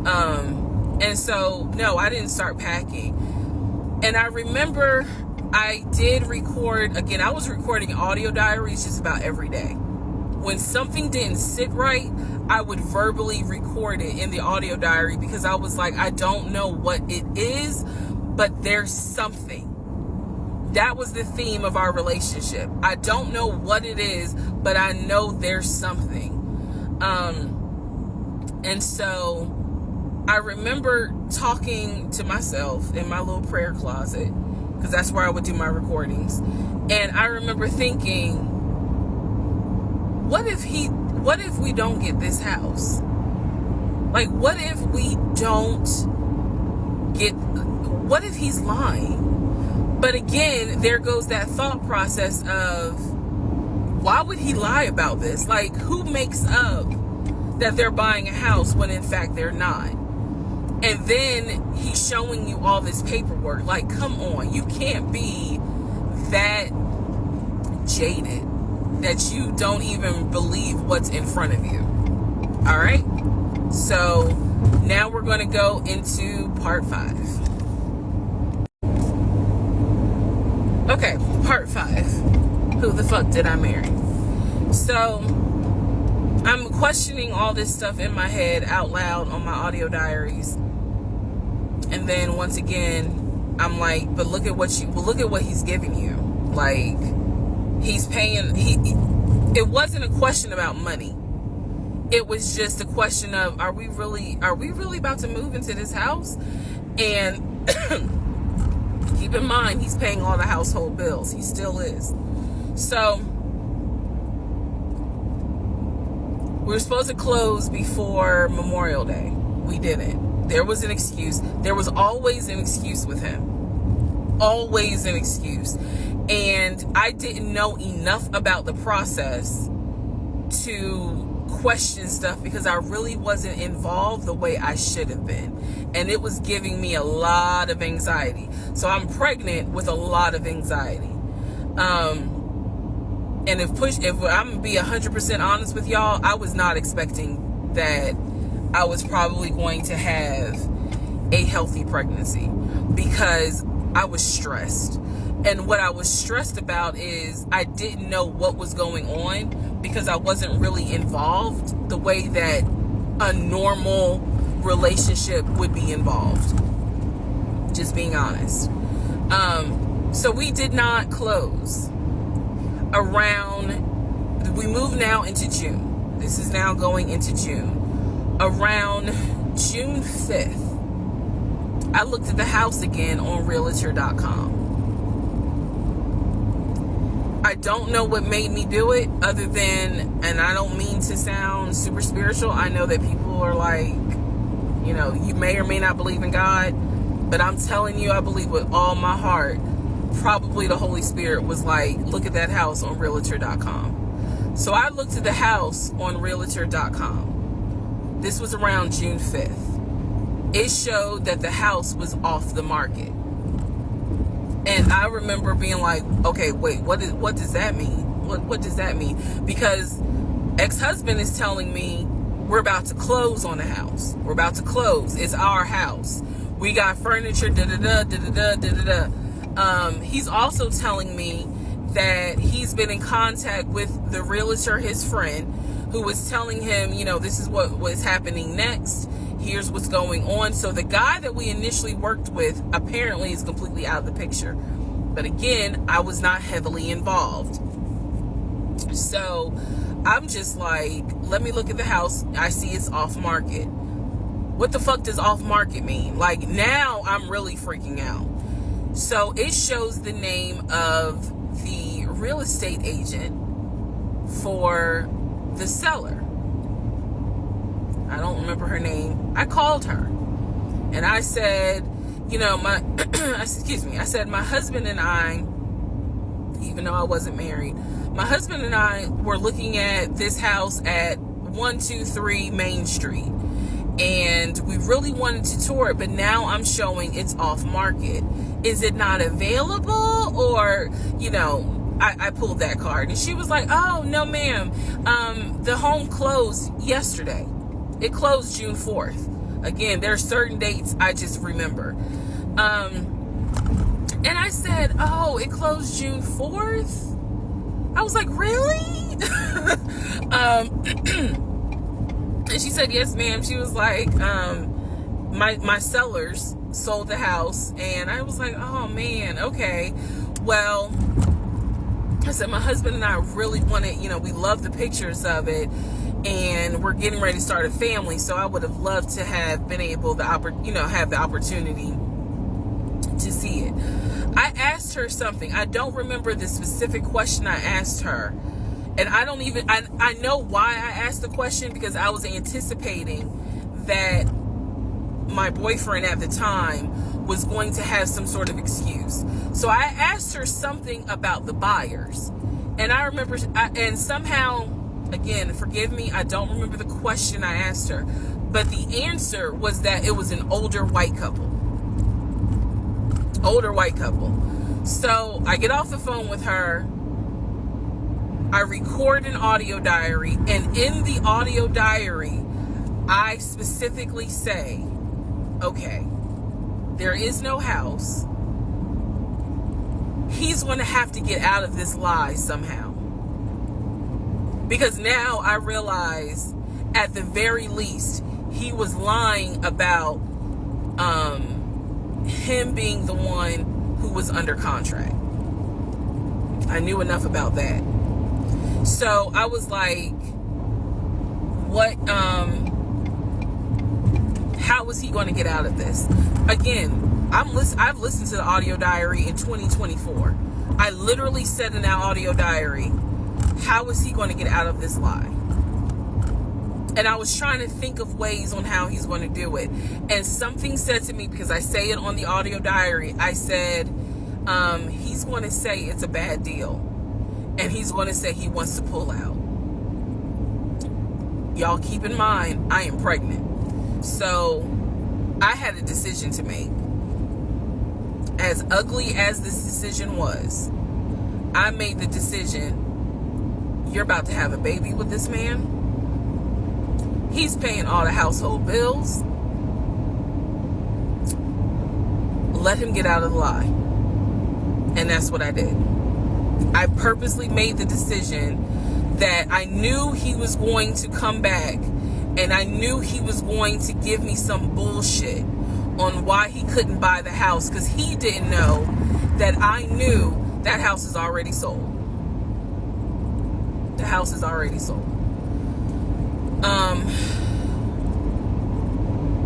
And so, no, I didn't start packing. And I remember I did record, again, I was recording audio diaries just about every day. When something didn't sit right, I would verbally record it in the audio diary because I was like, I don't know what it is, but there's something. That was the theme of our relationship. I don't know what it is, but I know there's something. And so I remember talking to myself in my little prayer closet, because that's where I would do my recordings. And I remember thinking, what if we don't get this house? Like, what if we don't get, what if he's lying? But again, there goes that thought process of, why would he lie about this? Like, who makes up that they're buying a house when in fact they're not? And then he's showing you all this paperwork. Like, come on, you can't be that jaded that you don't even believe what's in front of you. All right? So now we're going to go into part 5. Okay, part 5. Who the fuck did I marry? So I'm questioning all this stuff in my head out loud on my audio diaries. And then once again, I'm like, but look at what he's giving you. Like, he's paying, it wasn't a question about money. It was just a question of, are we really about to move into this house? And keep in mind, he's paying all the household bills. He still is. So we were supposed to close before Memorial Day. We didn't. There was an excuse. There was always an excuse with him. Always an excuse. And I didn't know enough about the process to question stuff because I really wasn't involved the way I should have been. And it was giving me a lot of anxiety. So I'm pregnant with a lot of anxiety. And if I'm gonna be 100% honest with y'all, I was not expecting that I was probably going to have a healthy pregnancy because I was stressed. And what I was stressed about is I didn't know what was going on because I wasn't really involved the way that a normal relationship would be involved. Just being honest. So we did not close. We move now into June. This is now going into June. Around June 5th, I looked at the house again on Realtor.com. I don't know what made me do it other than, and I don't mean to sound super spiritual. I know that people are like, you may or may not believe in God, but I'm telling you, I believe with all my heart. Probably the Holy Spirit was like, look at that house on Realtor.com. So I looked at the house on Realtor.com. This was around June 5th. It showed that the house was off the market. And I remember being like, okay, wait, what does that mean? What does that mean? Because ex-husband is telling me we're about to close on the house. We're about to close. It's our house. We got furniture, da-da-da, da-da-da, da-da-da. He's also telling me that he's been in contact with the realtor, his friend, who was telling him, this is what was happening next. Here's what's going on. So the guy that we initially worked with apparently is completely out of the picture. But again, I was not heavily involved. So I'm just like, let me look at the house. I see it's off market. What the fuck does off market mean? Like, now I'm really freaking out. So it shows the name of the real estate agent for the seller. I don't remember her name. I called her and I said, my husband and I, even though I wasn't married, my husband and I were looking at this house at 123 Main Street. And we really wanted to tour it, but now I'm showing it's off market. Is it not available? Or, I pulled that card. And she was like, oh, no, ma'am. The home closed yesterday. It closed June 4th. Again, there are certain dates I just remember. And I said, oh, it closed June 4th? I was like, really? And she said, yes, ma'am. She was like, my sellers sold the house. And I was like, oh, man, okay. Well, I said, my husband and I really wanted, we love the pictures of it. And we're getting ready to start a family. So I would have loved to have been able to, have the opportunity to see it. I asked her something. I don't remember the specific question I asked her. And I know why I asked the question, because I was anticipating that my boyfriend at the time was going to have some sort of excuse. So I asked her something about the buyers. And I remember, and somehow, again, forgive me, I don't remember the question I asked her. But the answer was that it was an older white couple. Older white couple. So I get off the phone with her. I record an audio diary. And in the audio diary, I specifically say, okay, there is no house. He's going to have to get out of this lie somehow. Because now I realize, at the very least, he was lying about him being the one who was under contract. I knew enough about that. So I was like, what, how was he going to get out of this? Again, I've listened to the audio diary in 2024. I literally said in that audio diary, how is he going to get out of this lie? And I was trying to think of ways on how he's going to do it. And something said to me, because I say it on the audio diary, I said, he's going to say it's a bad deal. And he's going to say he wants to pull out. Y'all keep in mind, I am pregnant. So I had a decision to make. As ugly as this decision was, I made the decision, you're about to have a baby with this man. He's paying all the household bills. Let him get out of the lie. And that's what I did. I purposely made the decision that I knew he was going to come back, and I knew he was going to give me some bullshit on why he couldn't buy the house, because he didn't know that I knew that house is already sold. The house is already sold.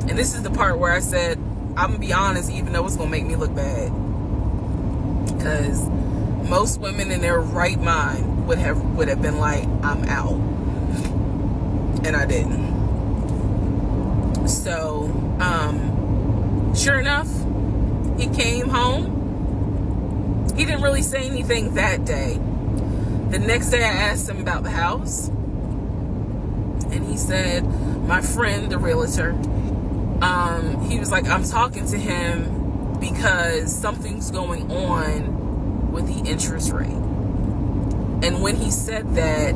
And this is the part where I said, I'm gonna be honest, even though it's gonna make me look bad, because most women in their right mind would have been like, I'm out. And I didn't. So, sure enough, he came home. He didn't really say anything that day. The next day I asked him about the house. And he said, my friend, the realtor, he was like, I'm talking to him because something's going on with the interest rate. And when he said that,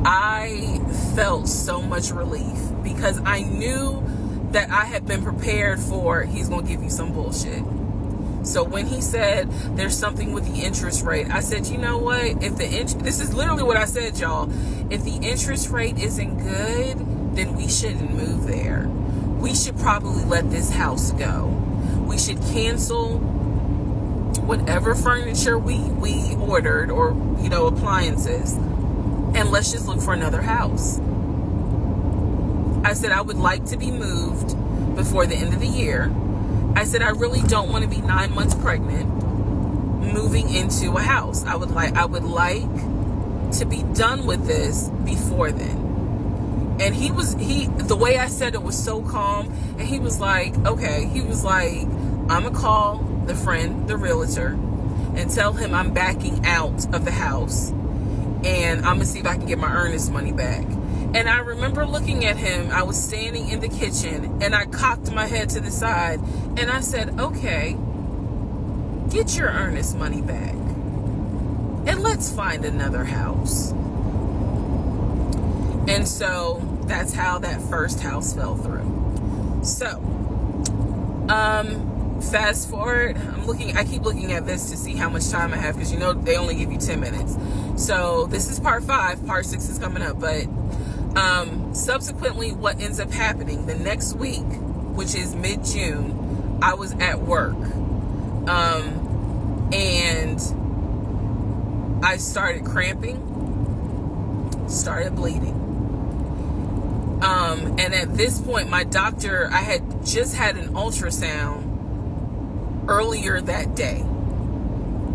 I felt so much relief, because I knew that I had been prepared for, he's going to give you some bullshit. So when he said there's something with the interest rate, I said, you know what? This is literally what I said, y'all. If the interest rate isn't good, then we shouldn't move there. We should probably let this house go. We should cancel whatever furniture we ordered, or, appliances, and let's just look for another house. I said I would like to be moved before the end of the year. I said I really don't want to be 9 months pregnant moving into a house. I would like to be done with this before then. And the way I said it was so calm, and he was like, okay. He was like, I'm gonna call the friend, the realtor, and tell him I'm backing out of the house, and I'm gonna see if I can get my earnest money back. And I remember looking at him. I was standing in the kitchen, and I cocked my head to the side, and I said, okay, get your earnest money back, and let's find another house. And so that's how that first house fell through. So, fast forward, I keep looking at this to see how much time I have, because they only give you 10 minutes. So this is part 5, part 6 is coming up, but subsequently, what ends up happening the next week, which is mid-June, I was at work, and I started cramping, started bleeding. And at this point, my doctor, I had just had an ultrasound earlier that day.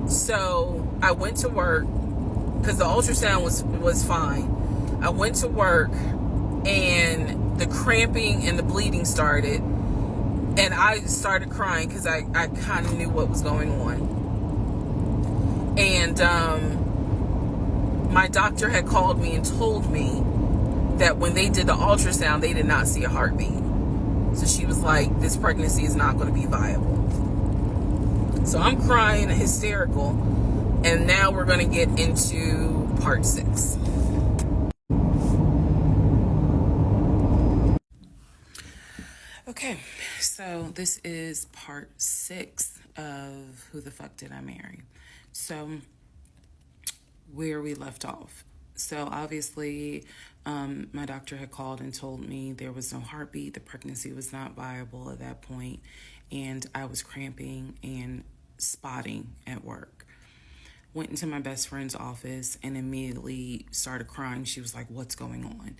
So I went to work, because the ultrasound was fine. I went to work, and the cramping and the bleeding started, and I started crying because I kind of knew what was going on. And my doctor had called me and told me that when they did the ultrasound, they did not see a heartbeat. So she was like, this pregnancy is not going to be viable. So I'm crying, hysterical. And now we're going to get into part 6. Okay, so this is part 6 of Who the Fuck Did I Marry? So, where we left off. So, obviously, my doctor had called and told me there was no heartbeat, the pregnancy was not viable at that point, and I was cramping and spotting at work. Went into my best friend's office and immediately started crying. She was like, what's going on?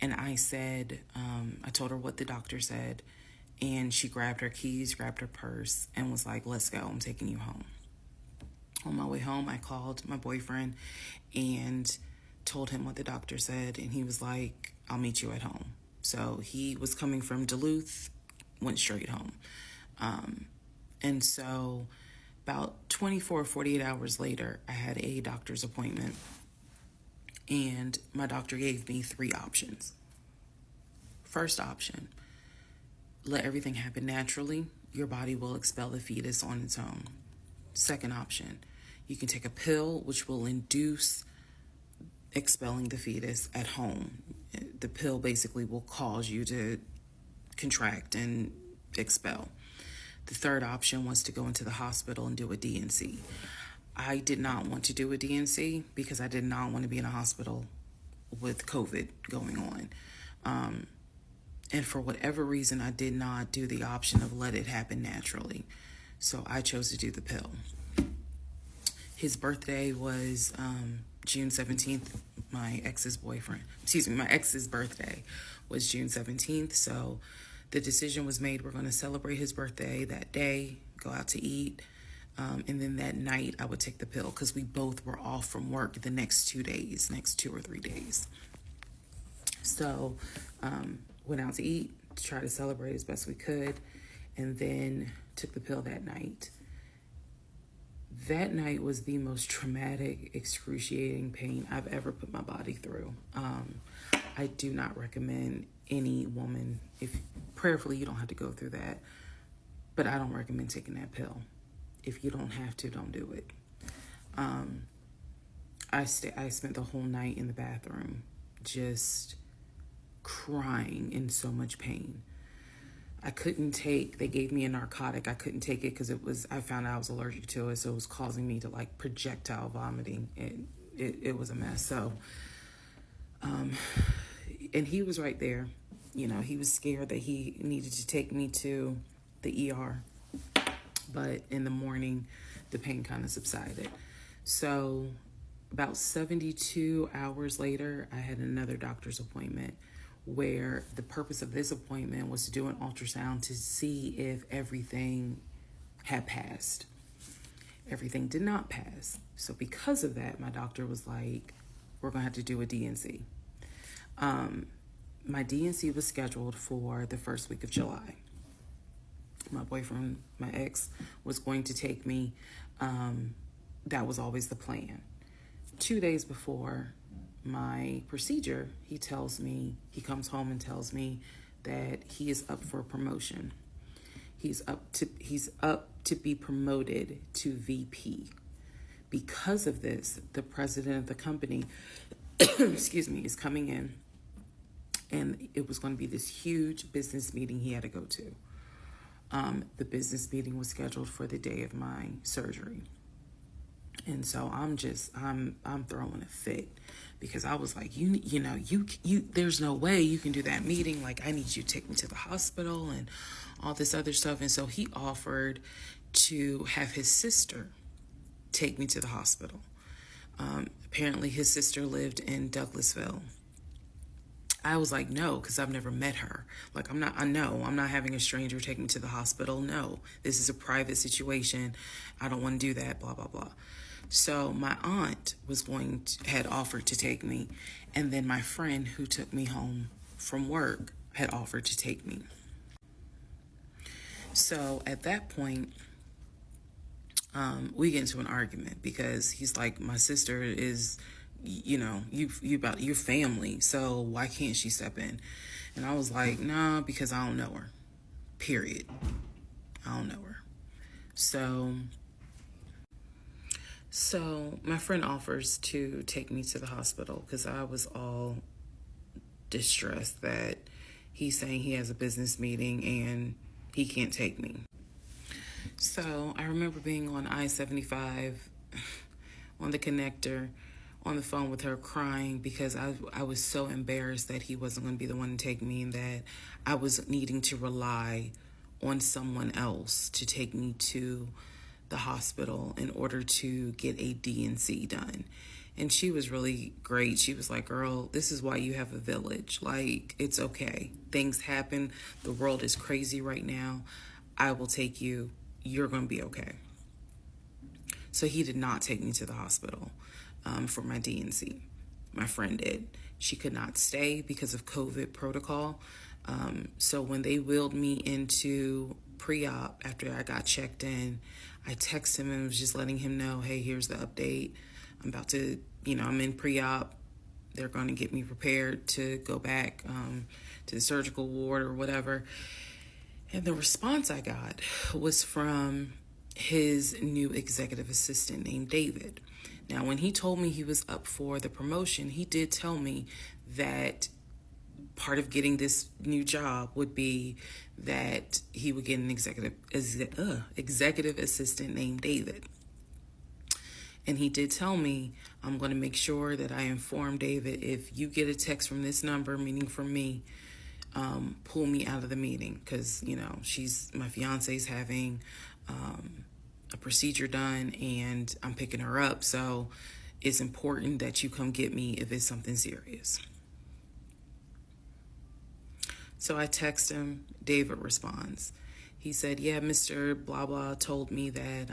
And I said, I told her what the doctor said, and she grabbed her keys, grabbed her purse, and was like, let's go, I'm taking you home. On my way home, I called my boyfriend and told him what the doctor said, and he was like, I'll meet you at home. So he was coming from Duluth, went straight home. And so about 24 or 48 hours later, I had a doctor's appointment, and my doctor gave me 3 options. First option, let everything happen naturally. Your body will expel the fetus on its own. Second option, you can take a pill which will induce expelling the fetus at home. The pill basically will cause you to contract and expel. The third option was to go into the hospital and do a D&C. I did not want to do a D&C because I did not want to be in a hospital with COVID going on. And for whatever reason, I did not do the option of let it happen naturally. So I chose to do the pill. His birthday was June 17th. My ex's birthday was June 17th. So the decision was made, we're going to celebrate his birthday that day, go out to eat. And then that night I would take the pill because we both were off from work the next 2 or 3 days. So went out to eat to try to celebrate as best we could, and then took the pill that night. That night was the most traumatic, excruciating pain I've ever put my body through. I do not recommend any woman, if prayerfully you don't have to go through that, but I don't recommend taking that pill. If you don't have to, don't do it. I spent the whole night in the bathroom just crying in so much pain. They gave me a narcotic. I couldn't take it because I found out I was allergic to it, so it was causing me to like projectile vomiting. It was a mess. So, and he was right there. You know, he was scared that he needed to take me to the ER. But in the morning, the pain kind of subsided. So about 72 hours later, I had another doctor's appointment where the purpose of this appointment was to do an ultrasound to see if everything had passed. Everything did not pass. So because of that, my doctor was like, we're going to have to do a D&C. My D&C was scheduled for the first week of July. My boyfriend, my ex, was going to take me. That was always the plan. 2 days before my procedure, he comes home and tells me that he is up for a promotion. He's up to be promoted to VP. Because of this, the president of the company, is coming in, and it was going to be this huge business meeting he had to go to. The business meeting was scheduled for the day of my surgery. And so I'm throwing a fit because I was like, you there's no way you can do that meeting. Like, I need you to take me to the hospital and all this other stuff. And so he offered to have his sister take me to the hospital. Apparently his sister lived in Douglasville. I was like, no, because I've never met her. Like, I'm not having a stranger take me to the hospital. No, this is a private situation. I don't want to do that, blah, blah, blah. So my aunt had offered to take me, and then my friend who took me home from work had offered to take me. So at that point, we get into an argument because he's like, my sister is, you about your family, so why can't she step in? And I was like, nah, because I don't know her. Period. I don't know her. So my friend offers to take me to the hospital because I was all distressed that he's saying he has a business meeting and he can't take me. So I remember being on I-75 on the connector on the phone with her crying because I was so embarrassed that he wasn't going to be the one to take me and that I was needing to rely on someone else to take me to the hospital in order to get a D&C done. And she was really great. She was like, girl, this is why you have a village. Like, it's okay. Things happen. The world is crazy right now. I will take you. You're going to be okay. So he did not take me to the hospital for my D&C. My friend did. She could not stay because of COVID protocol. So when they wheeled me into pre-op after I got checked in, I texted him and was just letting him know, hey, here's the update. I'm about to, I'm in pre-op. They're going to get me prepared to go back to the surgical ward or whatever. And the response I got was from his new executive assistant named David. Now, when he told me he was up for the promotion, he did tell me that part of getting this new job would be that he would get an executive assistant named David. And he did tell me, I'm going to make sure that I inform David, if you get a text from this number, meaning from me, pull me out of the meeting because, my fiance's having a procedure done and I'm picking her up. So it's important that you come get me if it's something serious. So I text him. David responds. He said, yeah, Mr. Blah Blah told me that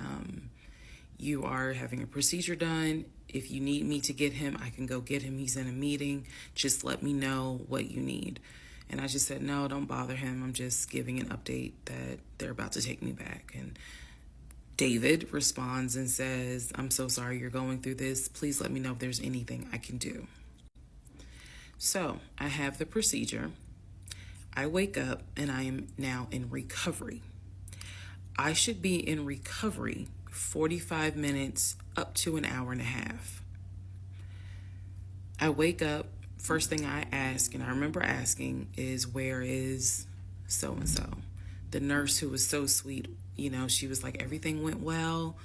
you are having a procedure done. If you need me to get him, I can go get him. He's in a meeting. Just let me know what you need. And I just said, no, don't bother him. I'm just giving an update that they're about to take me back. And David responds and says, I'm so sorry you're going through this. Please let me know if there's anything I can do. So I have the procedure. I wake up and I am now in recovery. I should be in recovery 45 minutes up to an hour and a half. I wake up, first thing I ask, and I remember asking, is where is so-and-so? The nurse who was so sweet, she was like, everything went well.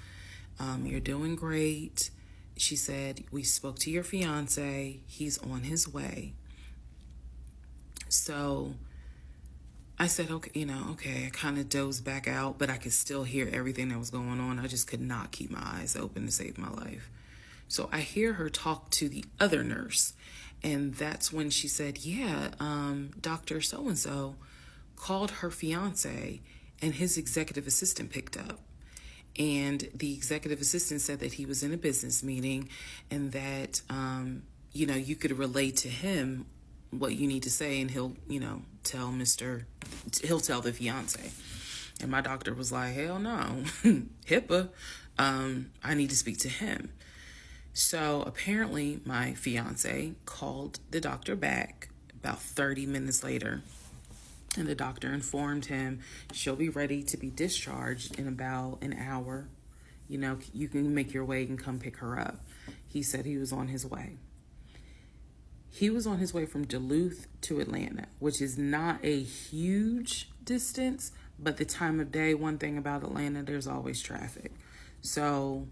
You're doing great. She said, we spoke to your fiance. He's on his way. So I said, okay, okay. I kind of dozed back out, but I could still hear everything that was going on. I just could not keep my eyes open to save my life. So I hear her talk to the other nurse. And that's when she said, yeah, Dr. So-and-so called her fiance and his executive assistant picked up. And the executive assistant said that he was in a business meeting and that, you could relate to him what you need to say and he'll tell the fiance. And my doctor was like, hell no, HIPAA, I need to speak to him. So apparently my fiance called the doctor back about 30 minutes later, and the doctor informed him she'll be ready to be discharged in about an hour. You can make your way and come pick her up. He said he was on his way. He was on his way from Duluth to Atlanta, which is not a huge distance, but the time of day, one thing about Atlanta, there's always traffic. So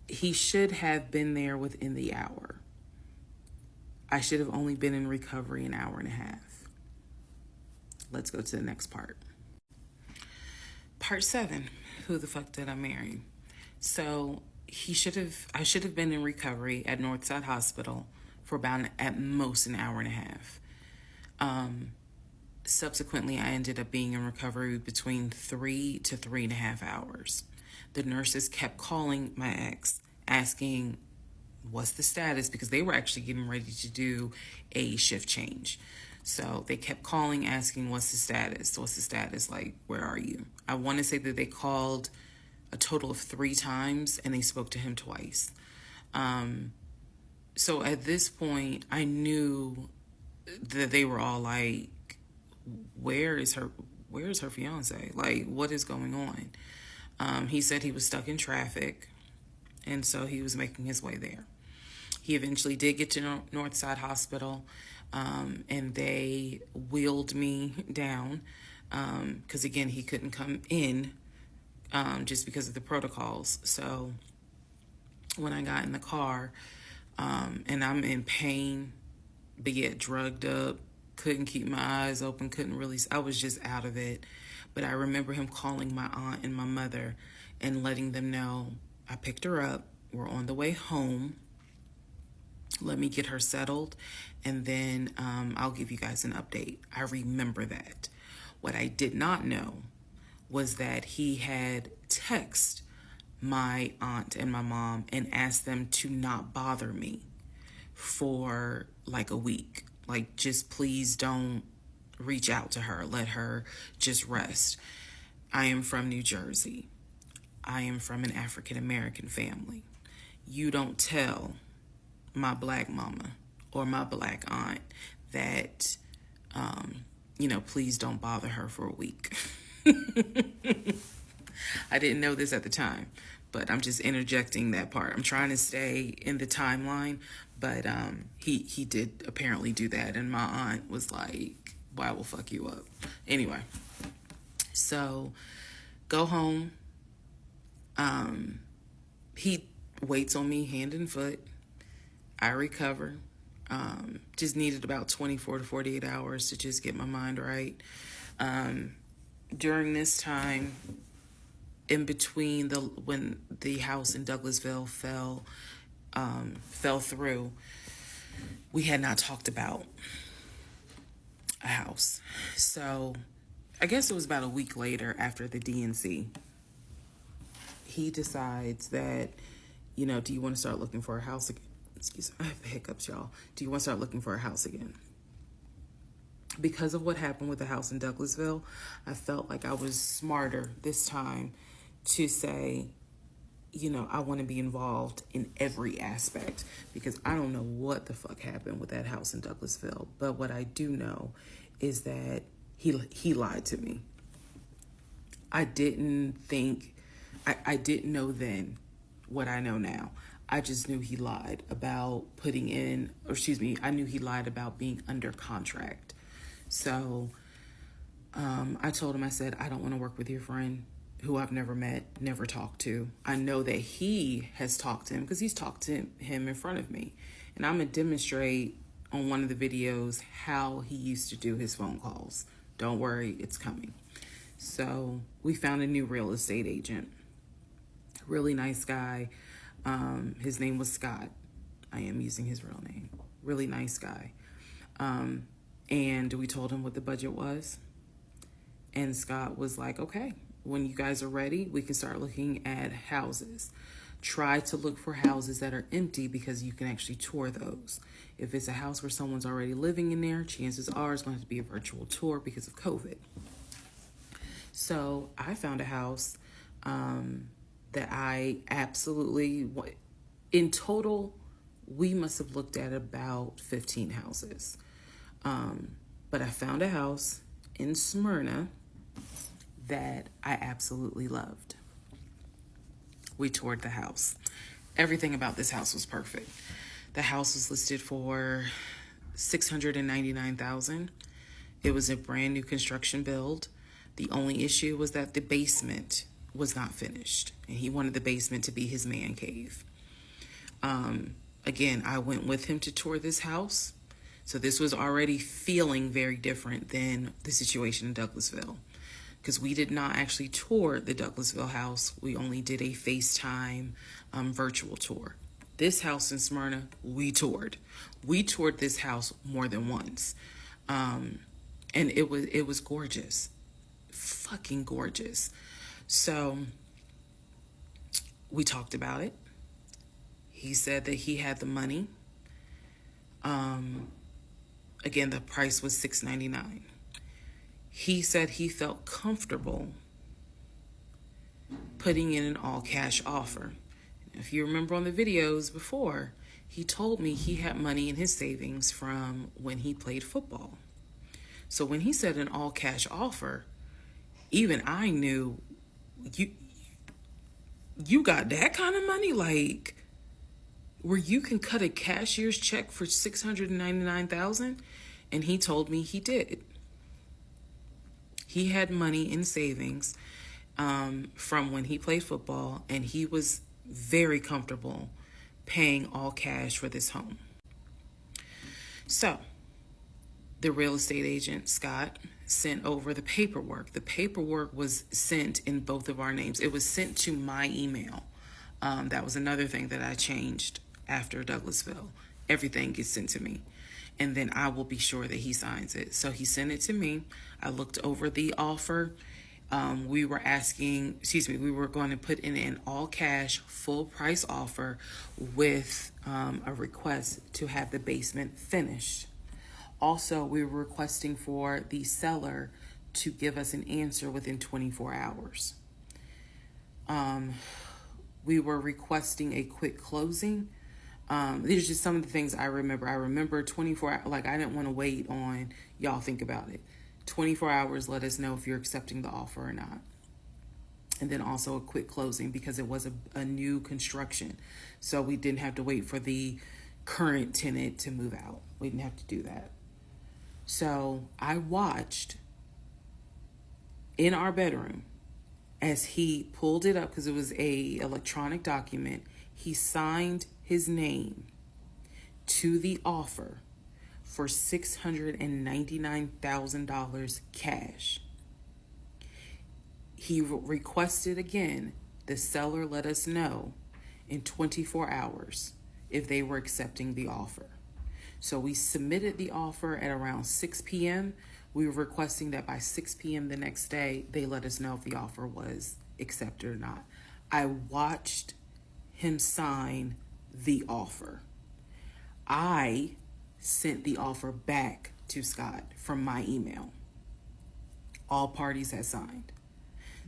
he should have been there within the hour. I should have only been in recovery an hour and a half. Let's go to the next part. Part 7, who the fuck did I marry? So I should have been in recovery at Northside Hospital for about at most an hour and a half. Subsequently, I ended up being in recovery between 3 to 3.5 hours. The nurses kept calling my ex, asking what's the status, because they were actually getting ready to do a shift change. So they kept calling, asking what's the status, like, where are you? I want to say that they called a total of 3 times and they spoke to him twice. So at this point, I knew that they were all like, where's her fiance? Like, what is going on? He said he was stuck in traffic, and so he was making his way there. He eventually did get to Northside Hospital, and they wheeled me down, because again, he couldn't come in, just because of the protocols. So when I got in the car, and I'm in pain, but yet drugged up, couldn't keep my eyes open, I was just out of it. But I remember him calling my aunt and my mother and letting them know, I picked her up, we're on the way home, let me get her settled, and then I'll give you guys an update. I remember that. What I did not know was that he had texted my aunt and my mom and asked them to not bother me for like a week. Like, just please don't reach out to her. Let her just rest. I am from New Jersey. I am from an African American family. You don't tell my black mama or my black aunt that, please don't bother her for a week. I didn't know this at the time, but I'm just interjecting that part. I'm trying to stay in the timeline, but he did apparently do that, and my aunt was like, "Well, I will fuck you up." Anyway, so go home. He waits on me hand and foot. I recover. Just needed about 24 to 48 hours to just get my mind right. During this time, in between when the house in Douglasville fell through, we had not talked about a house. So I guess it was about a week later, after the DNC, he decides that, do you want to start looking for a house again? Excuse me, I have hiccups, y'all. Do you want to start looking for a house again? Because of what happened with the house in Douglasville, I felt like I was smarter this time to say, I want to be involved in every aspect, because I don't know what the fuck happened with that house in Douglasville. But what I do know is that he lied to me. I didn't know then what I know now. I just knew he lied about I knew he lied about being under contract. So I told him, I said, I don't want to work with your friend who I've never met, never talked to. I know that he has talked to him because he's talked to him in front of me. And I'm going to demonstrate on one of the videos how he used to do his phone calls. Don't worry, it's coming. So we found a new real estate agent. Really nice guy. His name was Scott. I am using his real name. Really nice guy. And we told him what the budget was. And Scott was like, okay, when you guys are ready, we can start looking at houses. Try to look for houses that are empty, because you can actually tour those. If it's a house where someone's already living in there, chances are it's going to have to be a virtual tour because of COVID. So I found a house that I absolutely, in total, we must have looked at about 15 houses. But I found a house in Smyrna that I absolutely loved. We toured the house. Everything about this house was perfect. The house was listed for $699,000. It was a brand new construction build. The only issue was that the basement was not finished, and he wanted the basement to be his man cave. Again, I went with him to tour this house. So this was already feeling very different than the situation in Douglasville, because we did not actually tour the Douglasville house. We only did a FaceTime virtual tour. This house in Smyrna, we toured. We toured this house more than once. And it was gorgeous. Fucking gorgeous. So We talked about it. He said that he had the money. Again, the price was $699. He said he felt comfortable putting in an all-cash offer. If you remember on the videos before, he told me he had money in his savings from when he played football. So when he said an all-cash offer, even I knew, you got that kind of money? Like, where you can cut a cashier's check for $699,000? And he told me he did. He had money in savings from when he played football, and he was very comfortable paying all cash for this home. So the real estate agent, Scott, sent over the paperwork. The paperwork was sent in both of our names. It was sent to my email. That was another thing that I changed after Douglasville. Everything gets sent to me, and then I will be sure that he signs it. So he sent it to me. I looked over the offer. We were going to put in an all cash, full price offer with a request to have the basement finished. Also, we were requesting for the seller to give us an answer within 24 hours. We were requesting a quick closing. These are just some of the things I remember. I remember 24 hours, like I didn't want to wait on y'all think about it. 24 hours, let us know if you're accepting the offer or not. And then also a quick closing because it was a new construction. So we didn't have to wait for the current tenant to move out. We didn't have to do that. So I watched in our bedroom as he pulled it up, because it was a electronic document. He signed his name to the offer for $699,000 cash. He requested again, the seller let us know in 24 hours if they were accepting the offer. So we submitted the offer at around 6 p.m. We were requesting that by 6 p.m. the next day, they let us know if the offer was accepted or not. I watched him sign the offer. I sent the offer back to Scott from my email. All parties had signed.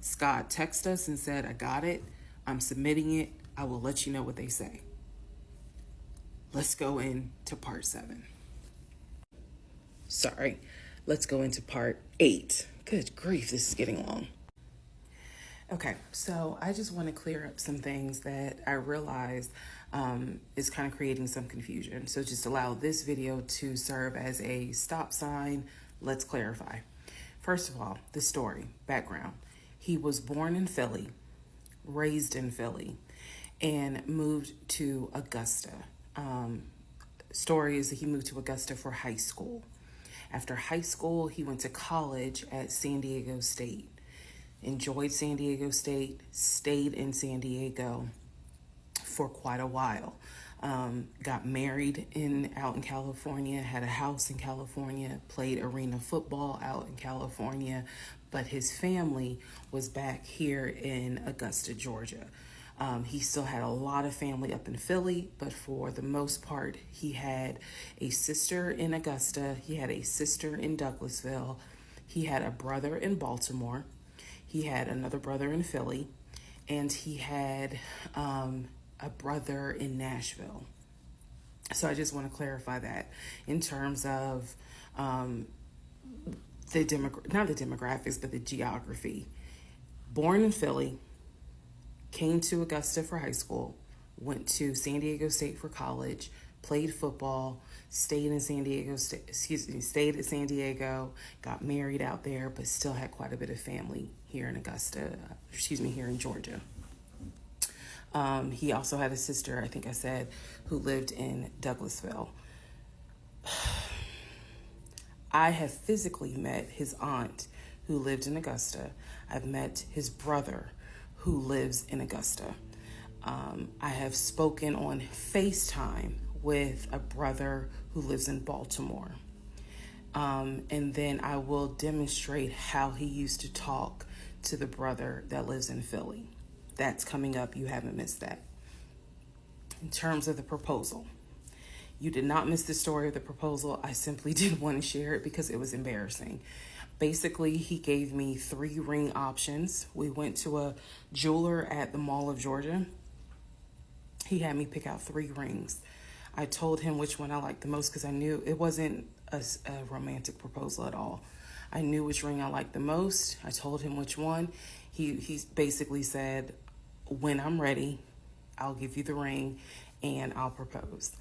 Scott texted us and said, I got it. I'm submitting it. I will let you know what they say. Let's go into part 7. Sorry. Let's go into part 8. Good grief, this is getting long. Okay, so I just want to clear up some things that I realized is kind of creating some confusion. So just allow this video to serve as a stop sign. Let's clarify. First of all, the story, background. He was born in Philly, raised in Philly, and moved to Augusta. Story is that he moved to Augusta for high school. After high school, he went to college at San Diego State. Enjoyed San Diego State, stayed in San Diego for quite a while. Got married out in California, had a house in California, played arena football out in California, but his family was back here in Augusta, Georgia. He still had a lot of family up in Philly, but for the most part, he had a sister in Augusta, he had a sister in Douglasville, he had a brother in Baltimore, he had another brother in Philly, and he had a brother in Nashville. So I just want to clarify that in terms of not the demographics, but the geography. Born in Philly, came to Augusta for high school, went to San Diego State for college, played football, stayed at San Diego, got married out there, but still had quite a bit of family here in here in Georgia. He also had a sister, I think I said, who lived in Douglasville. I have physically met his aunt who lived in Augusta. I've met his brother who lives in Augusta. I have spoken on FaceTime with a brother who lives in Baltimore. And then I will demonstrate how he used to talk to the brother that lives in Philly. That's coming up. You haven't missed that. In terms of the proposal, you did not miss the story of the proposal. I simply didn't want to share it because it was embarrassing. Basically, he gave me 3 ring options. We went to a jeweler at the Mall of Georgia. He had me pick out 3 rings. I told him which one I liked the most because I knew it wasn't a romantic proposal at all. I knew which ring I liked the most. I told him which one. He basically said, when I'm ready, I'll give you the ring and I'll propose.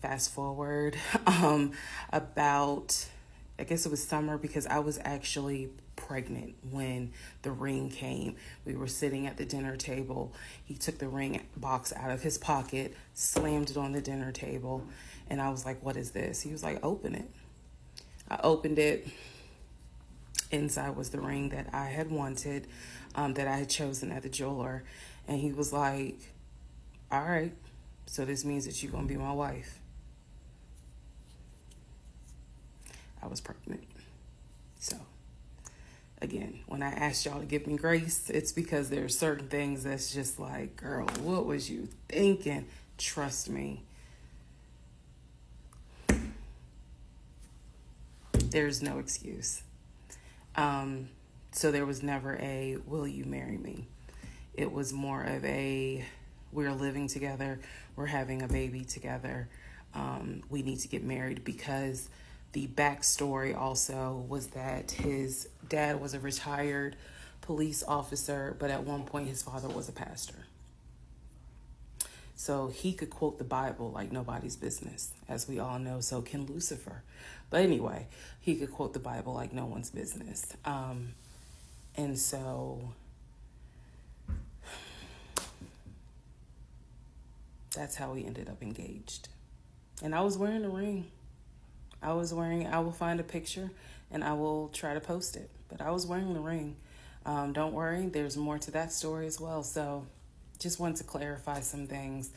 Fast forward about, I guess it was summer, because I was actually pregnant when the ring came. We were sitting at the dinner table. He took the ring box out of his pocket, slammed it on the dinner table, and I was like, what is this? He was like, open it. I opened it. Inside was the ring that I had wanted, that I had chosen at the jeweler. And he was like, all right, so this means that you're going to be my wife. I was pregnant. So, again, when I asked y'all to give me grace, it's because there's certain things that's just like, girl, what was you thinking? Trust me. There's no excuse. So there was never a, will you marry me? It was more of a, we're living together, we're having a baby together, we need to get married, because the backstory also was that his dad was a retired police officer, but at one point his father was a pastor. So he could quote the Bible like nobody's business, as we all know. So can Lucifer. But anyway, he could quote the Bible like no one's business. And so that's how we ended up engaged. And I was wearing a ring. I will find a picture and I will try to post it. But I was wearing the ring. Don't worry, there's more to that story as well. So just wanted to clarify some things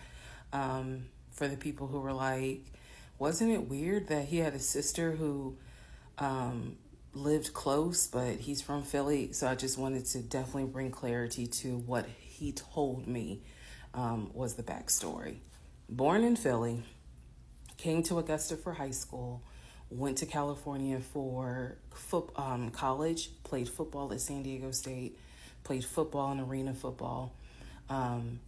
for the people who were like, wasn't it weird that he had a sister who lived close, but he's from Philly? So I just wanted to definitely bring clarity to what he told me was the backstory. Born in Philly, came to Augusta for high school, went to California for college, played football at San Diego State, played football and arena football,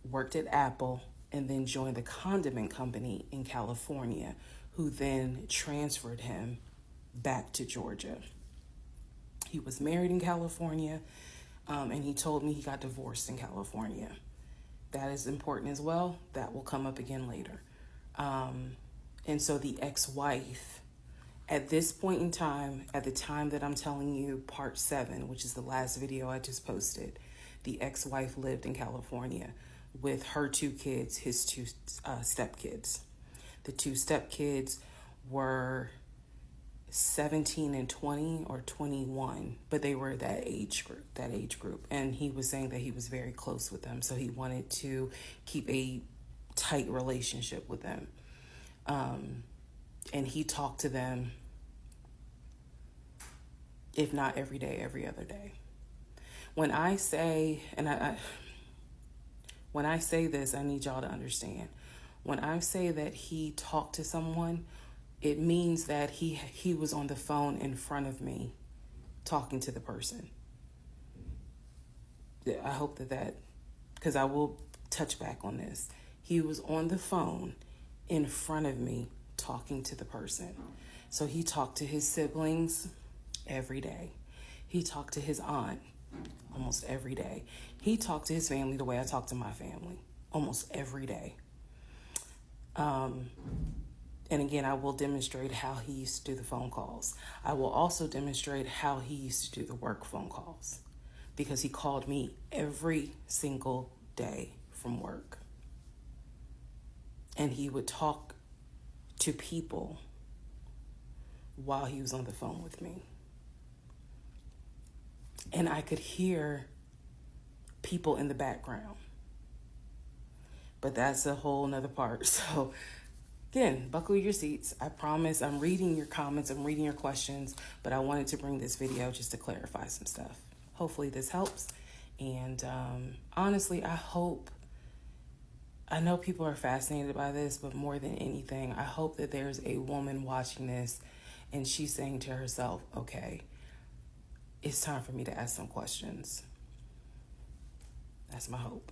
worked at Apple, and then joined the condiment company in California, who then transferred him back to Georgia. He was married in California, and he told me he got divorced in California. That is important as well. That will come up again later. And so the ex-wife, at this point in time, at the time that I'm telling you, part 7, which is the last video I just posted, the ex-wife lived in California with her 2 kids, his 2 stepkids. The 2 stepkids were 17 and 20 or 21, but they were that age group. And he was saying that he was very close with them, so he wanted to keep a tight relationship with them. And he talked to them, if not every day, every other day. When I say, when I say this, I need y'all to understand. When I say that he talked to someone, it means that he was on the phone in front of me talking to the person. I hope that, because I will touch back on this. He was on the phone in front of me talking to the person. So he talked to his siblings every day. He talked to his aunt almost every day. He talked to his family the way I talk to my family almost every day. And again, I will demonstrate how he used to do the phone calls. I will also demonstrate how he used to do the work phone calls, because he called me every single day from work. And he would talk to people while he was on the phone with me. And I could hear people in the background. But that's a whole nother part. So again, buckle your seats. I promise I'm reading your comments, I'm reading your questions, but I wanted to bring this video just to clarify some stuff. Hopefully this helps. And honestly, I know people are fascinated by this, but more than anything, I hope that there's a woman watching this and she's saying to herself, okay, it's time for me to ask some questions. That's my hope.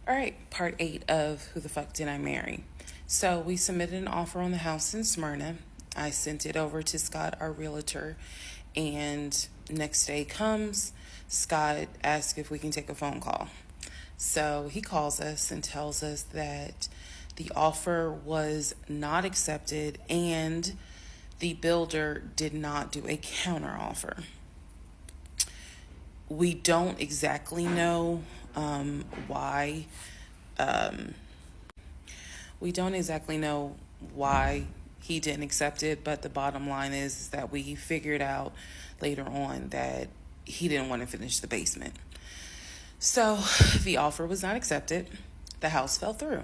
All right, part 8 of Who the Fuck Did I Marry? So we submitted an offer on the house in Smyrna. I sent it over to Scott, our realtor, and next day comes, Scott asks if we can take a phone call. So he calls us and tells us that the offer was not accepted and the builder did not do a counter offer. We don't exactly know why. We don't exactly know why he didn't accept it, but the bottom line is that we figured out later on that he didn't want to finish the basement. So the offer was not accepted. The house fell through.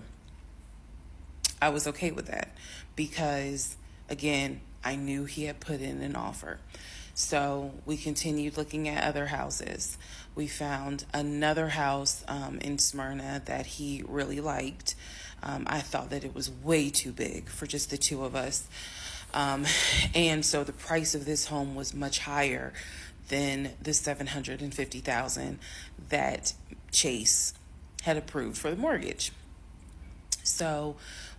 I was okay with that because, again, I knew he had put in an offer. So we continued looking at other houses. We found another house in Smyrna that he really liked. I thought that it was way too big for just the two of us. And so the price of this home was much higher than the $750,000 that Chase had approved for the mortgage. So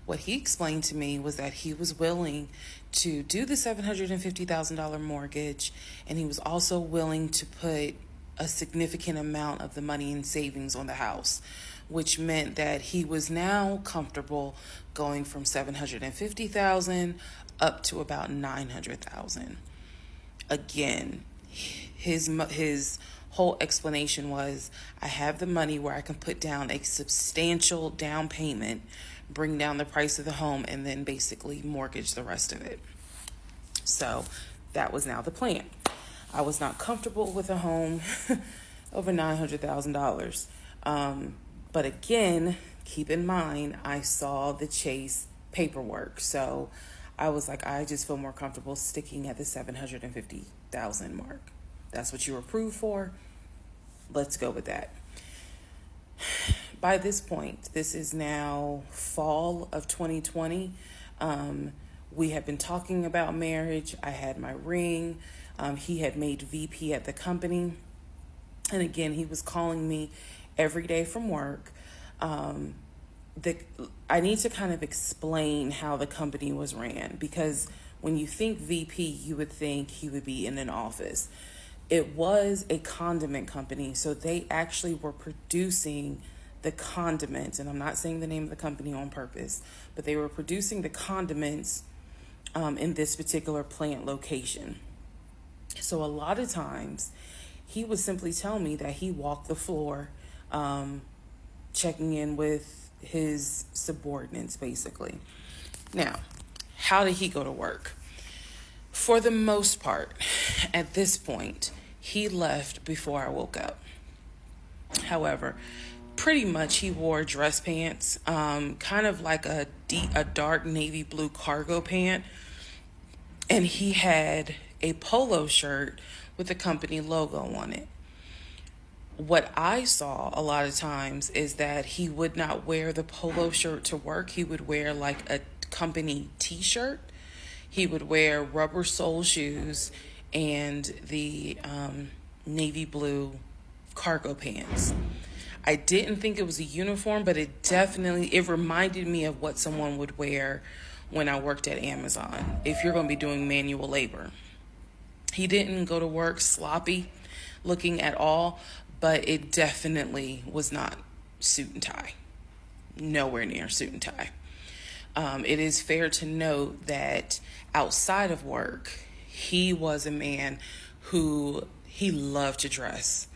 what he explained to me was that he was willing to do the $750,000 mortgage, and he was also willing to put a significant amount of the money in savings on the house, which meant that he was now comfortable going from $750,000 up to about $900,000. Again, his whole explanation was, I have the money where I can put down a substantial down payment, bring down the price of the home, and then basically mortgage the rest of it. So that was now the plan. I was not comfortable with a home over $900,000. But again, keep in mind, I saw the Chase paperwork. So I was like, I just feel more comfortable sticking at the $750,000 mark. That's what you were approved for. Let's go with that. By this point, this is now fall of 2020. We had been talking about marriage. I had my ring. He had made VP at the company. And again, he was calling me every day from work. I need to kind of explain how the company was ran, because when you think VP, you would think he would be in an office. It was a condiment company, so they actually were producing the condiments, and I'm not saying the name of the company on purpose, but they were producing the condiments in this particular plant location. So a lot of times, he would simply tell me that he walked the floor, checking in with his subordinates, basically. Now, how did he go to work? For the most part, at this point, he left before I woke up. However, pretty much he wore dress pants, kind of like a dark navy blue cargo pant, and he had a polo shirt with the company logo on it. What I saw a lot of times is that he would not wear the polo shirt to work. He would wear like a company t-shirt. He would wear rubber sole shoes and the navy blue cargo pants. I didn't think it was a uniform, but it reminded me of what someone would wear when I worked at Amazon, if you're going to be doing manual labor. He didn't go to work sloppy looking at all, but it definitely was not suit and tie. Nowhere near suit and tie. It is fair to note that outside of work, he was a man who he loved to dress.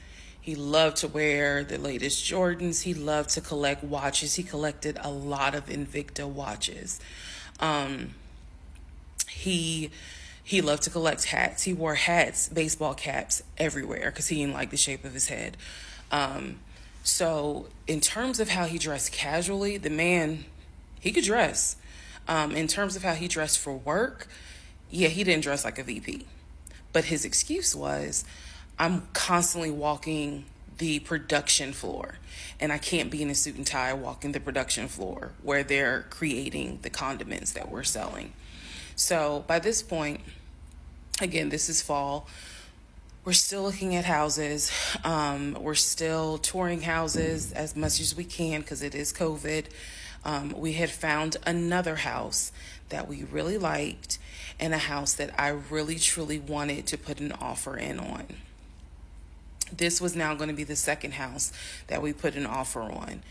He loved to wear the latest Jordans. He loved to collect watches. He collected a lot of Invicta watches. He loved to collect hats. He wore hats, baseball caps everywhere because he didn't like the shape of his head. So in terms of how he dressed casually, the man, he could dress. In terms of how he dressed for work, yeah, he didn't dress like a VP. But his excuse was, I'm constantly walking the production floor, and I can't be in a suit and tie walking the production floor where they're creating the condiments that we're selling. So by this point, again, this is fall. We're still looking at houses. We're still touring houses as much as we can because it is COVID. We had found another house that we really liked and a house that I really truly wanted to put an offer in on. This was now going to be the second house that we put an offer on.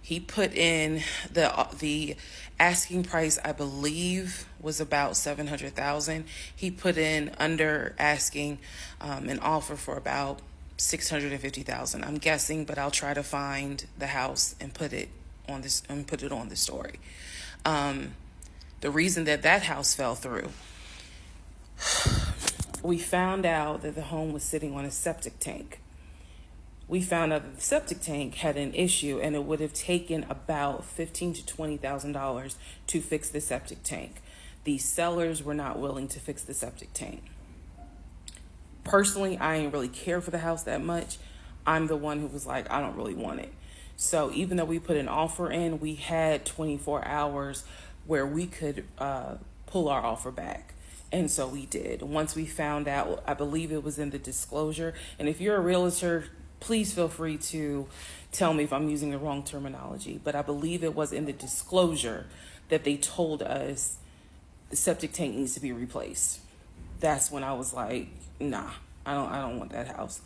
He put in the asking price, I believe, was about $700,000. He put in under asking an offer for about $650,000. I'm guessing, but I'll try to find the house and put it on the story. The reason that house fell through, we found out that the home was sitting on a septic tank. We found out that the septic tank had an issue, and it would have taken about $15,000 to $20,000 to fix the septic tank. The sellers were not willing to fix the septic tank. Personally, I didn't really care for the house that much. I'm the one who was like, I don't really want it. So even though we put an offer in, we had 24 hours where we could pull our offer back. And so we did. Once we found out, I believe it was in the disclosure. And if you're a realtor, please feel free to tell me if I'm using the wrong terminology. But I believe it was in the disclosure that they told us the septic tank needs to be replaced. That's when I was like, nah, I don't want that house.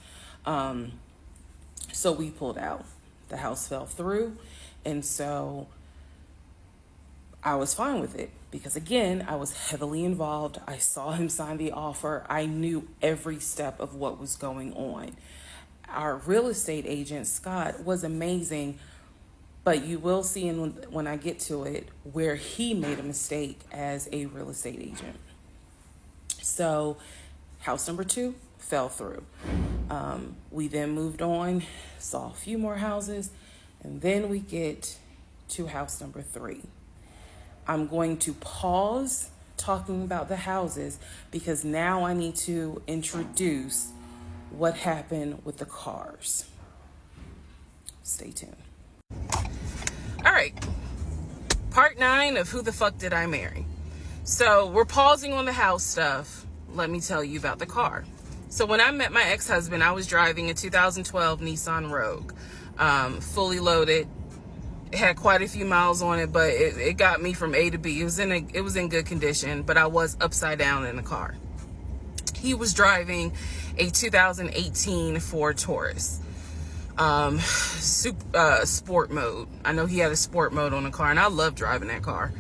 So we pulled out. The house fell through. And so I was fine with it because, again, I was heavily involved. I saw him sign the offer. I knew every step of what was going on. Our real estate agent, Scott, was amazing, but you will see when I get to it where he made a mistake as a real estate agent. So house number 2 fell through. We then moved on, saw a few more houses, and then we get to house number 3. I'm going to pause talking about the houses because now I need to introduce what happened with the cars. Stay tuned. All right. Part 9 of Who the Fuck Did I Marry? So we're pausing on the house stuff. Let me tell you about the car. So when I met my ex-husband, I was driving a 2012 Nissan Rogue, fully loaded. It had quite a few miles on it, but it got me from A to B. It was in good condition, but I was upside down in the car. He was driving a 2018 Ford Taurus, sport mode. I know he had a sport mode on the car, and I love driving that car.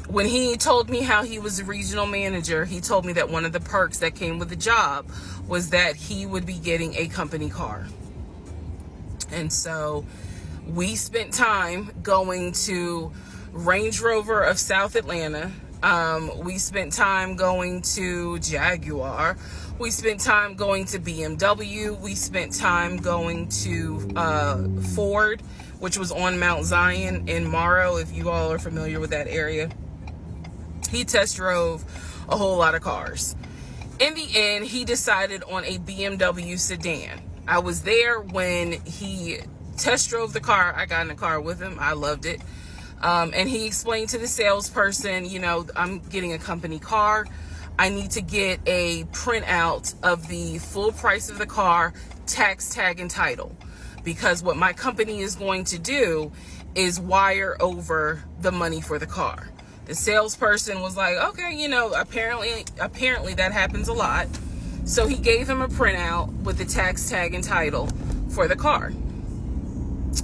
When he told me how he was a regional manager, he told me that one of the perks that came with the job was that he would be getting a company car. And so we spent time going to Range Rover of South Atlanta. We spent time going to Jaguar. We spent time going to BMW. We spent time going to Ford, which was on Mount Zion in Morrow, if you all are familiar with that area. He test drove a whole lot of cars. In the end, he decided on a BMW sedan. I was there when he test drove the car. I got in the car with him. I loved it. And he explained to the salesperson, I'm getting a company car. I need to get a printout of the full price of the car, tax, tag, and title. Because what my company is going to do is wire over the money for the car. The salesperson was like, okay, apparently that happens a lot. So he gave him a printout with the tax, tag, and title for the car.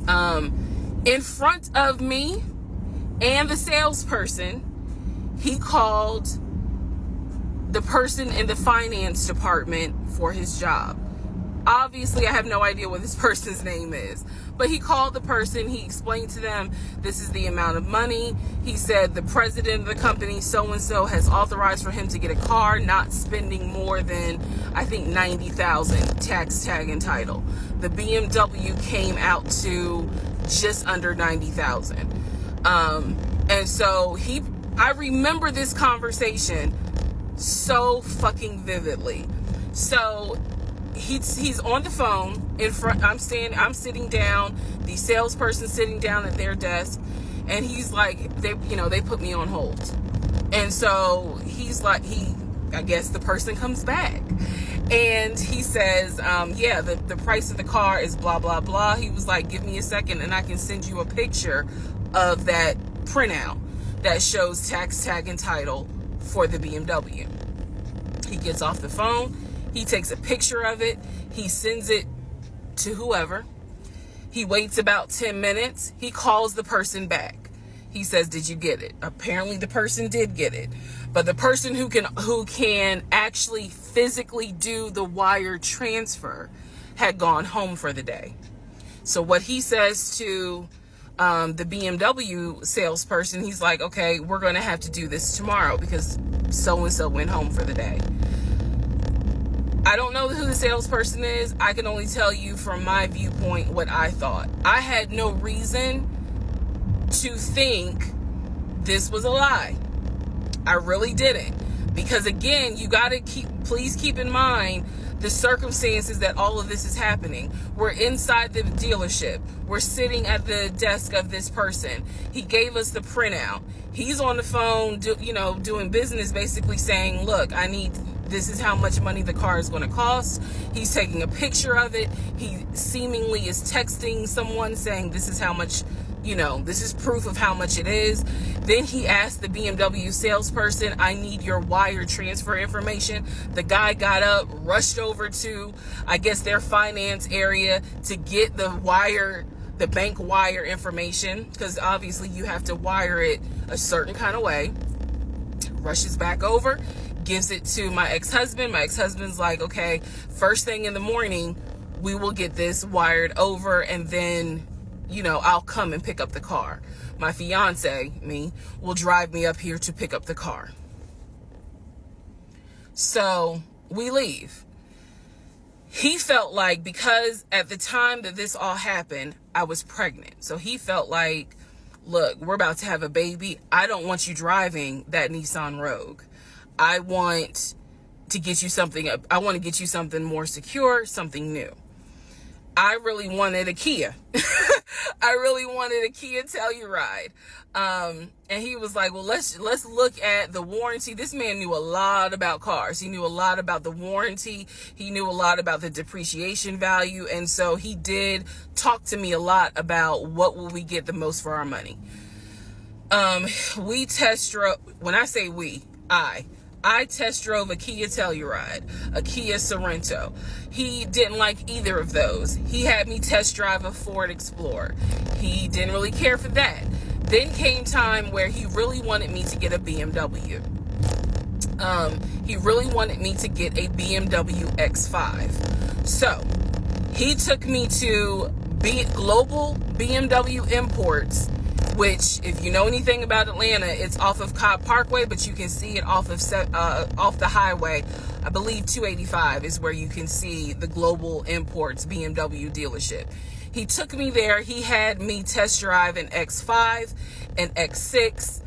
In front of me and the salesperson, he called the person in the finance department for his job. Obviously, I have no idea what this person's name is, but he called the person. He explained to them, this is the amount of money. He said the president of the company, so-and-so, has authorized for him to get a car, not spending more than, I think, $90,000 tax, tag, and title. The BMW came out to just under $90,000. And so I remember this conversation so fucking vividly. So he's on the phone in front. I'm sitting down. The salesperson sitting down at their desk, and he's like, they put me on hold. And so he's like, I guess the person comes back, and he says, the price of the car is blah, blah, blah. He was like, give me a second and I can send you a picture of that printout that shows tax, tag, and title for the BMW. He gets off the phone. He takes a picture of it. He sends it to whoever. He waits about 10 minutes. He calls the person back. He says, did you get it? Apparently the person did get it. But the person who can actually physically do the wire transfer had gone home for the day. So what he says to the BMW salesperson, he's like, okay, we're going to have to do this tomorrow because so-and-so went home for the day. I don't know who the salesperson is. I can only tell you from my viewpoint what I thought. I had no reason to think this was a lie. I really didn't. Because again, you got to please keep in mind the circumstances that all of this is happening. We're inside the dealership. We're sitting at the desk of this person. He gave us the printout. He's on the phone, doing business, basically saying, look, this is how much money the car is going to cost. He's taking a picture of it. He seemingly is texting someone saying, this is how much, this is proof of how much it is. Then he asked the BMW salesperson, I need your wire transfer information. The guy got up, rushed over to, I guess, their finance area to get the bank wire information, because obviously you have to wire it a certain kind of way. Rushes back over, gives it to my ex-husband. My ex-husband's like, okay, first thing in the morning, we will get this wired over, and then, I'll come and pick up the car. My fiance, will drive me up here to pick up the car. So we leave. He felt like, because at the time that this all happened, I was pregnant. So he felt like, look, we're about to have a baby. I don't want you driving that Nissan Rogue. I want to get you something. I want to get you something more secure, something new. I really wanted a Kia. I really wanted a Kia Telluride. And he was like, well, let's look at the warranty. This man knew a lot about cars. He knew a lot about the warranty. He knew a lot about the depreciation value. And so he did talk to me a lot about what will we get the most for our money. We test drove, when I say we, I test drove a Kia Telluride, a Kia Sorento. He didn't like either of those. He had me test drive a Ford Explorer. He didn't really care for that. Then came time where he really wanted me to get a BMW. He really wanted me to get a BMW X5. So he took me to Global BMW Imports, which, if you know anything about Atlanta, it's off of Cobb Parkway, but you can see it off the highway. I believe 285 is where you can see the Global Imports BMW dealership. He took me there. He had me test drive an X5, an X6.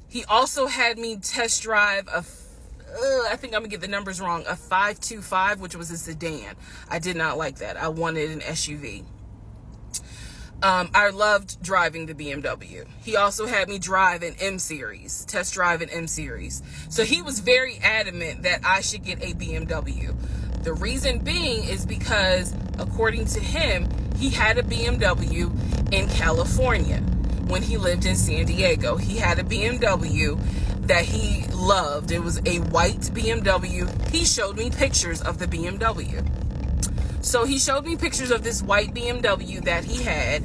He also had me test drive I think I'm gonna get the numbers wrong, a 525, which was a sedan. I did not like that. I wanted an SUV. I loved driving the BMW. He also had me drive an M-Series, test drive an M-Series. So he was very adamant that I should get a BMW. The reason being is because, according to him, he had a BMW in California when he lived in San Diego. He had a BMW that he loved. It was a white BMW. He showed me pictures of the BMW. So he showed me pictures of this white BMW that he had,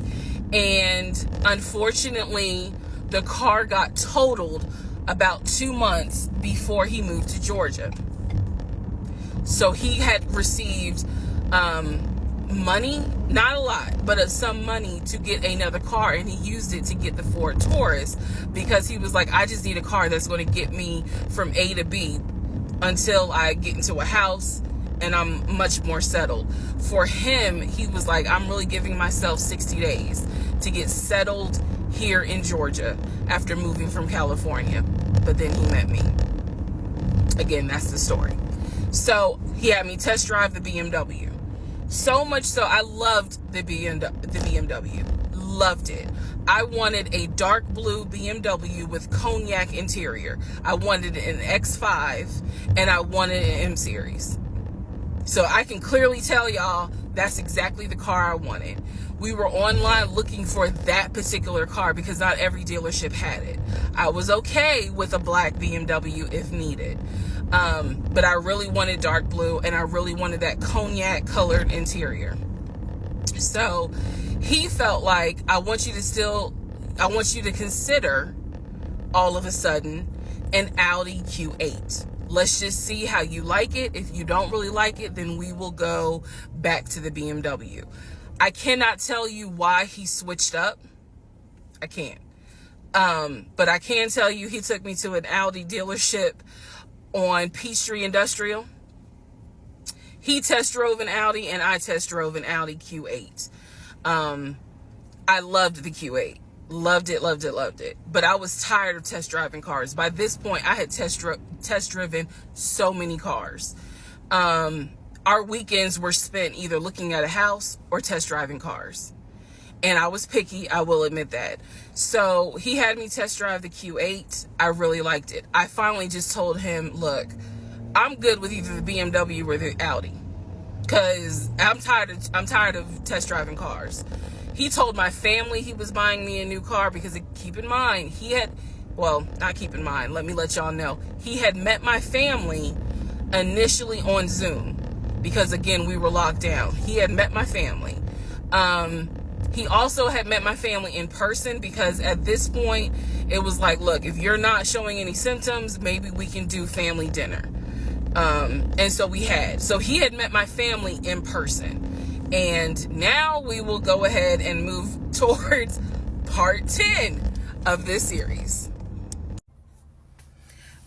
and unfortunately, the car got totaled about 2 months before he moved to Georgia. So he had received money, not a lot, but some money to get another car, and he used it to get the Ford Taurus because he was like, I just need a car that's going to get me from A to B until I get into a house and I'm much more settled. For him, he was like, I'm really giving myself 60 days to get settled here in Georgia after moving from California. But then he met me. Again, that's the story. So he had me test drive the BMW. So much so, I loved the BMW. Loved it. I wanted a dark blue BMW with cognac interior. I wanted an X5 and I wanted an M Series. So I can clearly tell y'all that's exactly the car I wanted. We were online looking for that particular car because not every dealership had it. I was okay with a black BMW if needed. But I really wanted dark blue and I really wanted that cognac colored interior. So he felt like, I want you to consider all of a sudden an Audi Q8. Let's just see how you like it. If you don't really like it, then we will go back to the BMW. I cannot tell you why he switched up. I can't. But I can tell you he took me to an Audi dealership on Peachtree Industrial. He test drove an Audi and I test drove an Audi Q8. I loved the Q8. Loved it, loved it, loved it. But I was tired of test driving cars. By this point, I had test driven so many cars. Our weekends were spent either looking at a house or test driving cars. And I was picky, I will admit that. So he had me test drive the Q8. I really liked it. I finally just told him, look, I'm good with either the BMW or the Audi. Because I'm tired of test driving cars. He told my family he was buying me a new car because, keep in mind, not keep in mind, let me let y'all know. He had met my family initially on Zoom because, again, we were locked down. He had met my family. He also had met my family in person because at this point, it was like, look, if you're not showing any symptoms, maybe we can do family dinner. And so we had. So he had met my family in person. And now we will go ahead and move towards part 10 of this series.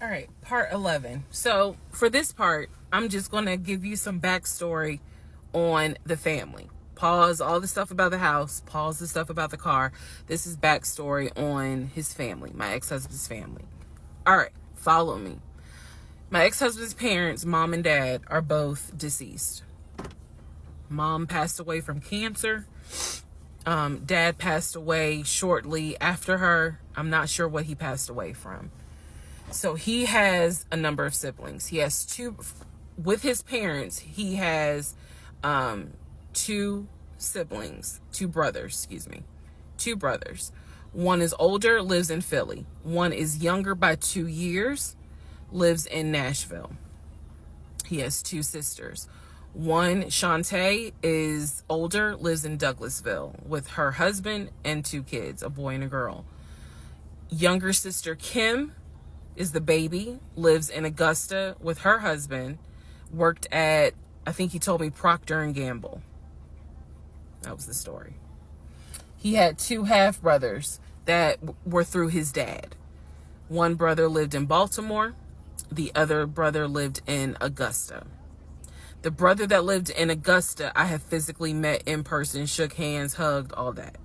All right, part 11. So for this part, I'm just going to give you some backstory on the family. Pause all the stuff about the house. Pause the stuff about the car. This is backstory on his family, my ex-husband's family. All right, follow me. My ex-husband's parents, mom and dad, are both deceased. Mom passed away from cancer. Dad passed away shortly after her. I'm not sure what he passed away from. So he has a number of siblings. He has two, with his parents, he has two brothers. One is older, lives in Philly. One is younger by 2 years, lives in Nashville. He has two sisters. One, Shantae, is older, lives in Douglasville with her husband and two kids, a boy and a girl. Younger sister, Kim, is the baby, lives in Augusta with her husband, worked at, I think he told me, Procter & Gamble. That was the story. He had two half-brothers that were through his dad. One brother lived in Baltimore. The other brother lived in Augusta. The brother that lived in Augusta, I have physically met in person, shook hands, hugged, all that.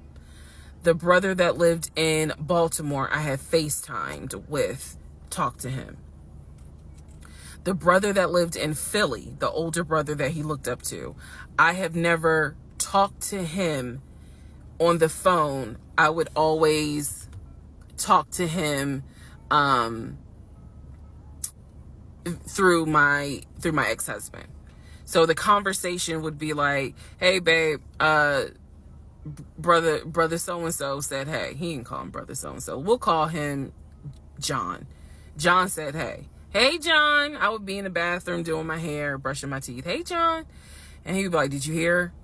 The brother that lived in Baltimore, I have FaceTimed with, talked to him. The brother that lived in Philly, the older brother that he looked up to, I have never talked to him on the phone. I would always talk to him through my ex-husband. So the conversation would be like, hey, babe, brother so-and-so said, hey. He didn't call him brother so-and-so. We'll call him John. John said, hey. Hey, John. I would be in the bathroom doing my hair, brushing my teeth. Hey, John. And he would be like, did you hear?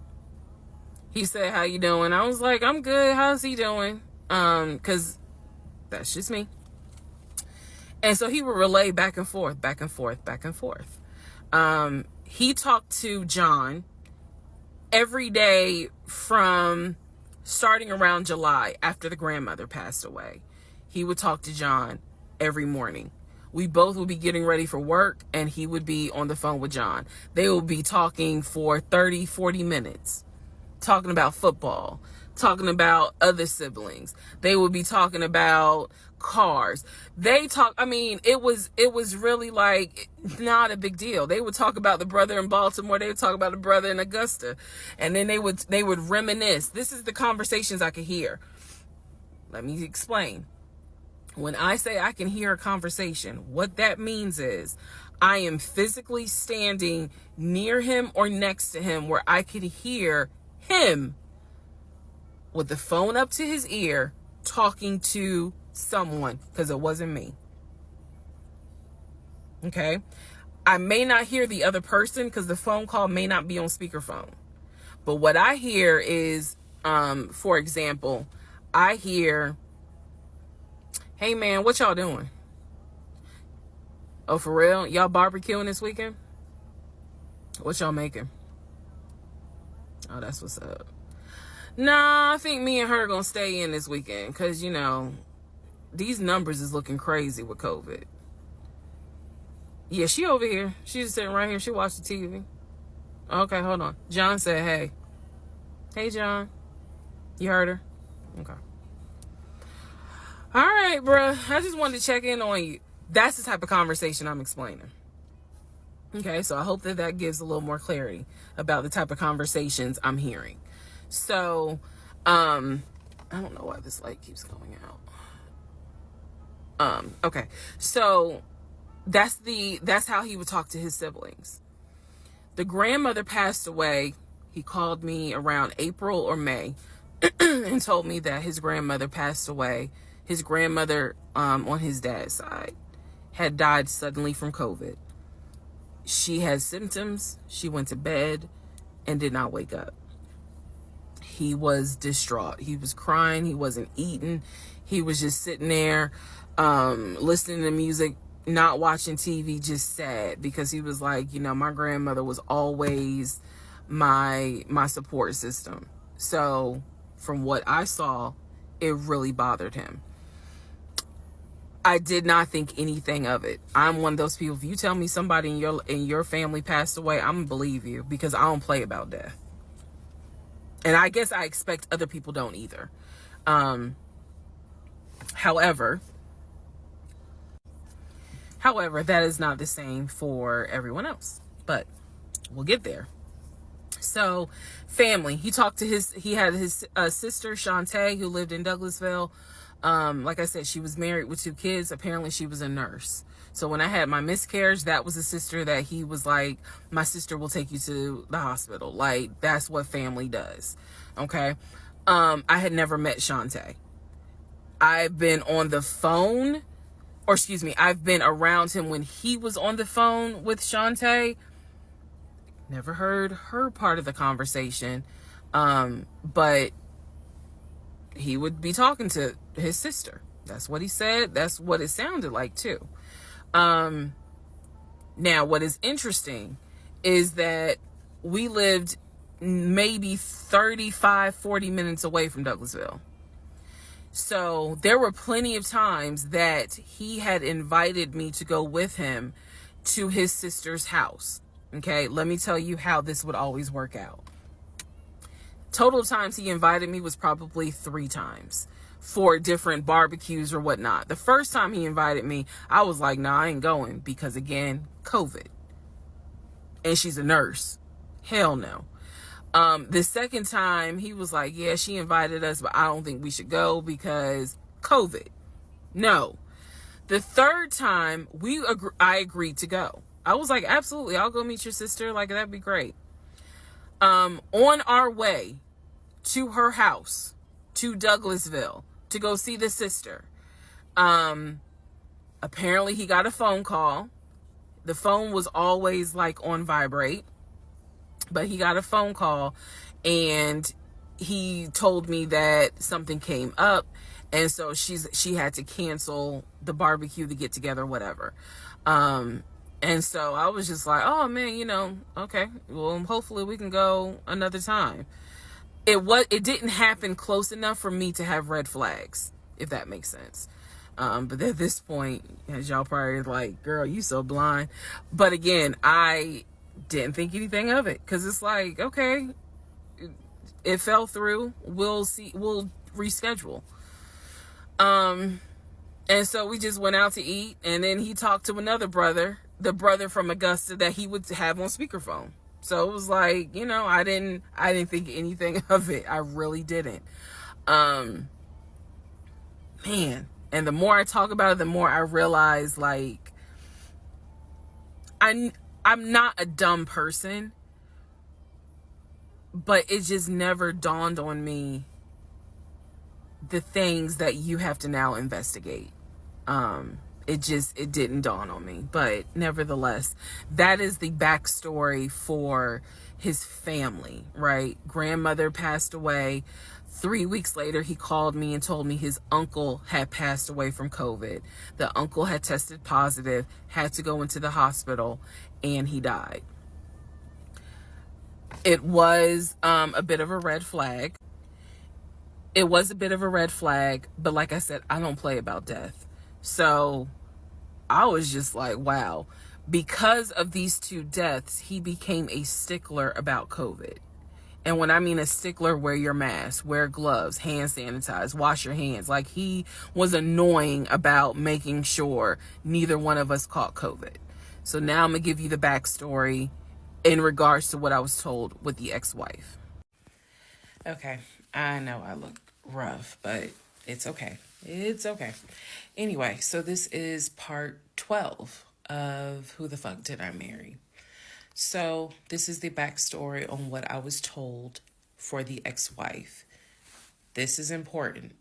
He said, how you doing? I was like, I'm good. How's he doing? Because that's just me. And so he would relay back and forth, back and forth, back and forth. He talked to John every day from starting around July after the grandmother passed away. He would talk to John every morning. We both would be getting ready for work and he would be on the phone with John. They would be talking for 30, 40 minutes, talking about football, talking about other siblings. They would be talking about cars. It was really like not a big deal. They would talk about the brother in Baltimore. They would talk about the brother in Augusta. And then they would reminisce. This is the conversations I could hear. Let me explain. When I say I can hear a conversation, what that means is I am physically standing near him or next to him where I could hear him with the phone up to his ear talking to someone, because it wasn't me. Okay? I may not hear the other person because the phone call may not be on speakerphone. But what I hear is, for example, I hear, "Hey man, what y'all doing? Oh, for real? Y'all barbecuing this weekend? What y'all making? Oh, that's what's up. Nah, I think me and her gonna stay in this weekend because, these numbers is looking crazy with COVID. Yeah, she over here. She's sitting right here. She watched the TV. Okay, hold on. John said, hey. Hey, John. You heard her? Okay. All right, bruh. I just wanted to check in on you. That's the type of conversation I'm explaining. Okay, so I hope that gives a little more clarity about the type of conversations I'm hearing. So, I don't know why this light keeps going out. Okay, so that's how he would talk to his siblings. The grandmother passed away. He called me around April or May and told me that his grandmother passed away. His grandmother, on his dad's side, had died suddenly from COVID. She had symptoms. She went to bed and did not wake up. He was distraught. He was crying. He wasn't eating. He was just sitting there, listening to music, not watching TV, just sad, because he was like, my grandmother was always my support system. So from what I saw, it really bothered him. I did not think anything of it. I'm one of those people, if you tell me somebody in your family passed away, I'm gonna believe you, because I don't play about death. And I guess I expect other people don't either. However, that is not the same for everyone else, but we'll get there. So, family, he had his sister, Shantae, who lived in Douglasville. Like I said, she was married with 2 kids. Apparently she was a nurse. So when I had my miscarriage, that was a sister that he was like, my sister will take you to the hospital. Like, that's what family does. Okay. I had never met Shantae. I've been on the phone, I've been around him when he was on the phone with Shantae. Never heard her part of the conversation. But he would be talking to his sister. That's what he said. That's what it sounded like too. Now, what is interesting is that we lived maybe 35, 40 minutes away from Douglasville. So there were plenty of times that he had invited me to go with him to his sister's house. Okay, let me tell you how this would always work out. Total times he invited me was probably 3 times for different barbecues or whatnot. The first time he invited me, I was like, nah, I ain't going, because again, COVID. And she's a nurse. Hell no. The second time he was like, yeah, she invited us, but I don't think we should go because COVID. No. The third time I agreed to go. I was like, absolutely, I'll go meet your sister. Like, that'd be great. On our way to her house, to Douglasville, to go see the sister, apparently he got a phone call. The phone was always like on vibrate, but he got a phone call and he told me that something came up, and so she had to cancel the barbecue, the get together, whatever. And so I was just like, oh man, okay, well, hopefully we can go another time. It didn't happen close enough for me to have red flags, if that makes sense. But at this point, as y'all probably like, girl, you so blind. But again, I didn't think anything of it, because it's like, okay, it fell through. We'll see. We'll reschedule. And so we just went out to eat, and then he talked to another brother, the brother from Augusta that he would have on speakerphone. So it was like, I didn't think anything of it. I really didn't. Man. And the more I talk about it, the more I realize, like, I'm not a dumb person, but it just never dawned on me the things that you have to now investigate. It didn't dawn on me, but nevertheless, that is the backstory for his family, right? Grandmother passed away. 3 weeks later, he called me and told me his uncle had passed away from COVID. The uncle had tested positive, had to go into the hospital, and he died. It was a bit of a red flag. It was a bit of a red flag, but like I said, I don't play about death. So I was just like, wow. Because of these two deaths, he became a stickler about COVID. And when I mean a stickler, wear your mask, wear gloves, hand sanitize, wash your hands. Like, he was annoying about making sure neither one of us caught COVID. So now I'm going to give you the backstory in regards to what I was told with the ex-wife. Okay, I know I look rough, but it's okay. It's okay. Anyway, so this is part 12 of Who the Fuck Did I Marry? So this is the backstory on what I was told for the ex-wife. This is important.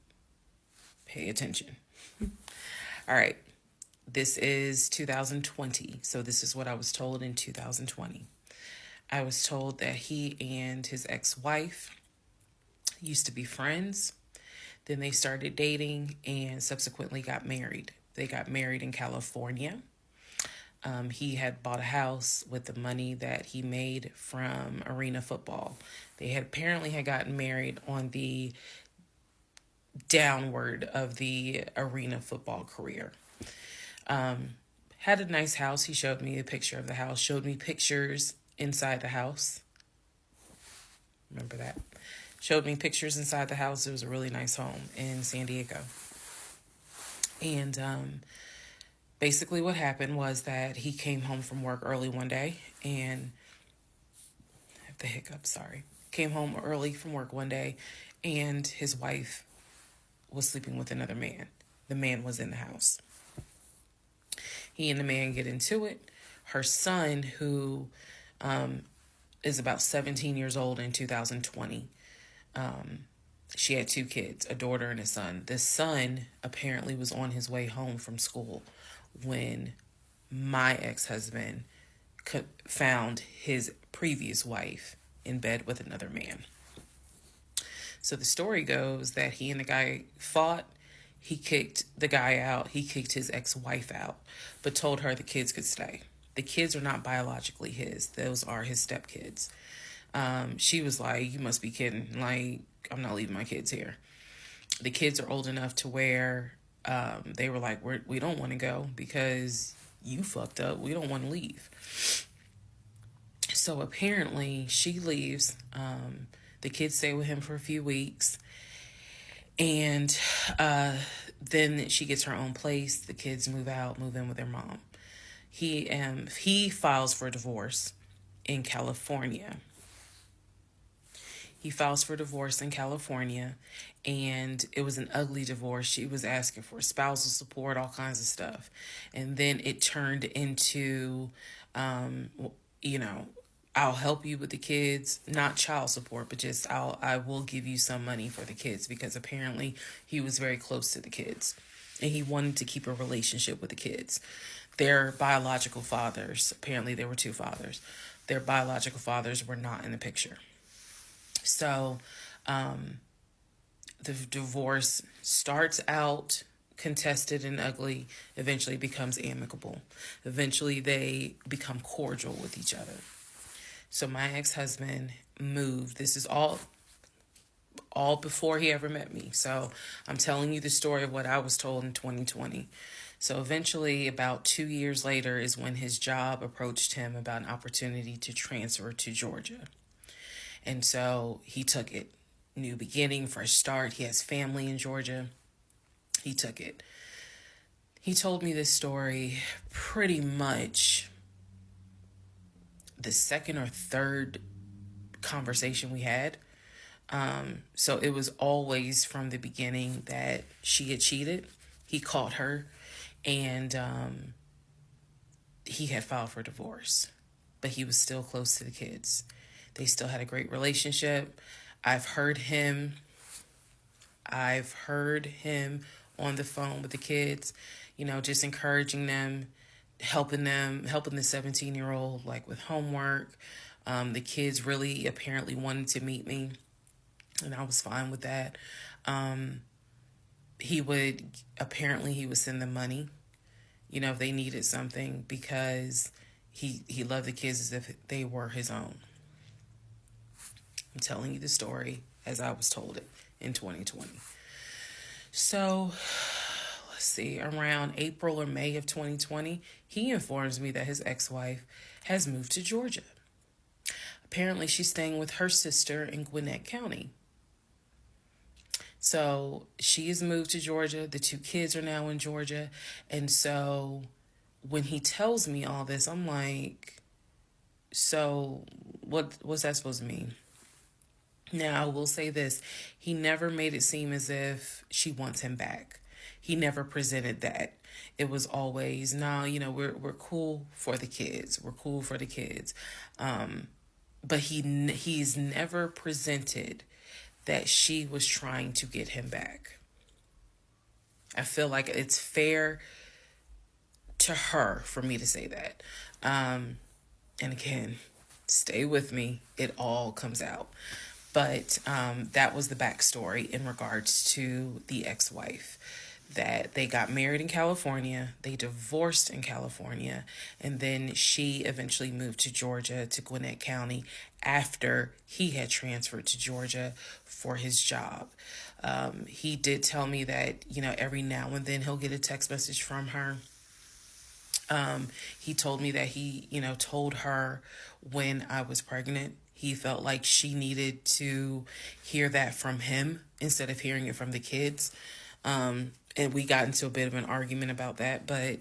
Pay attention. All right. This is 2020. So this is what I was told in 2020. I was told that he and his ex-wife used to be friends. Then they started dating and subsequently got married. They got married in California. He had bought a house with the money that he made from arena football. They had apparently gotten married on the downward of the arena football career. Had a nice house. He showed me a picture of the house, showed me pictures inside the house. Remember that? Showed me pictures inside the house. It was a really nice home in San Diego. And basically what happened was that he came home from work early one day and I have the hiccups, sorry. Came home early from work one day and his wife was sleeping with another man. The man was in the house. He and the man get into it. Her son, who is about 17 years old in 2020, she had 2 kids, a daughter and a son. The son apparently was on his way home from school when my ex-husband found his previous wife in bed with another man. So the story goes that he and the guy fought. He kicked the guy out. He kicked his ex-wife out, but told her the kids could stay. The kids are not biologically his. Those are his stepkids. She was like, you must be kidding. Like, I'm not leaving my kids here. The kids are old enough to where they were like, we don't want to go because you fucked up. We don't want to leave. So apparently she leaves. The kids stay with him for a few weeks. And then she gets her own place. The kids move in with their mom. He files for divorce in California. He files for divorce in California, and it was an ugly divorce. She was asking for spousal support, all kinds of stuff. And then it turned into, I'll help you with the kids, not child support, but just I will give you some money for the kids, because apparently he was very close to the kids and he wanted to keep a relationship with the kids. Their biological fathers, apparently there were 2 fathers. Their biological fathers were not in the picture. So the divorce starts out contested and ugly, eventually becomes amicable. Eventually they become cordial with each other. So my ex-husband moved. This is all before he ever met me. So I'm telling you the story of what I was told in 2020. So eventually, about 2 years later, is when his job approached him about an opportunity to transfer to Georgia. And so he took it. New beginning, fresh start. He has family in Georgia. He took it. He told me this story pretty much the second or third conversation we had. So it was always from the beginning that she had cheated. He caught her, and he had filed for divorce, but he was still close to the kids. They still had a great relationship. I've heard him on the phone with the kids, just encouraging them, helping the 17-year-old like with homework. The kids really apparently wanted to meet me, and I was fine with that. He would send them money, if they needed something, because he loved the kids as if they were his own. I'm telling you the story as I was told it in 2020. So, let's see, around April or May of 2020, he informs me that his ex-wife has moved to Georgia. Apparently, she's staying with her sister in Gwinnett County. So, she has moved to Georgia. The 2 kids are now in Georgia. And so, when he tells me all this, I'm like, so what's that supposed to mean? Now, I will say this. He never made it seem as if she wants him back. He never presented that. It was always, no, we're cool for the kids. We're cool for the kids. But he's never presented that she was trying to get him back. I feel like it's fair to her for me to say that. And again, stay with me. It all comes out. But that was the backstory in regards to the ex-wife, that they got married in California, they divorced in California, and then she eventually moved to Georgia, to Gwinnett County, after he had transferred to Georgia for his job. He did tell me that, every now and then he'll get a text message from her. He told me that he, told her when I was pregnant. He felt like she needed to hear that from him instead of hearing it from the kids. And we got into a bit of an argument about that. But,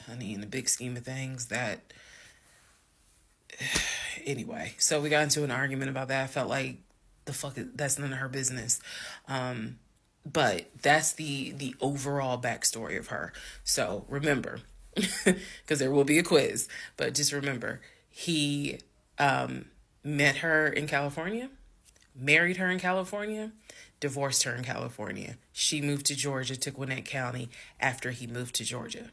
honey, in the big scheme of things, anyway. So we got into an argument about that. I felt like that's none of her business. But that's the overall backstory of her. So remember, because there will be a quiz, but just remember, he met her in California, married her in California, divorced her in California. She moved to Georgia, to Gwinnett County, after he moved to Georgia.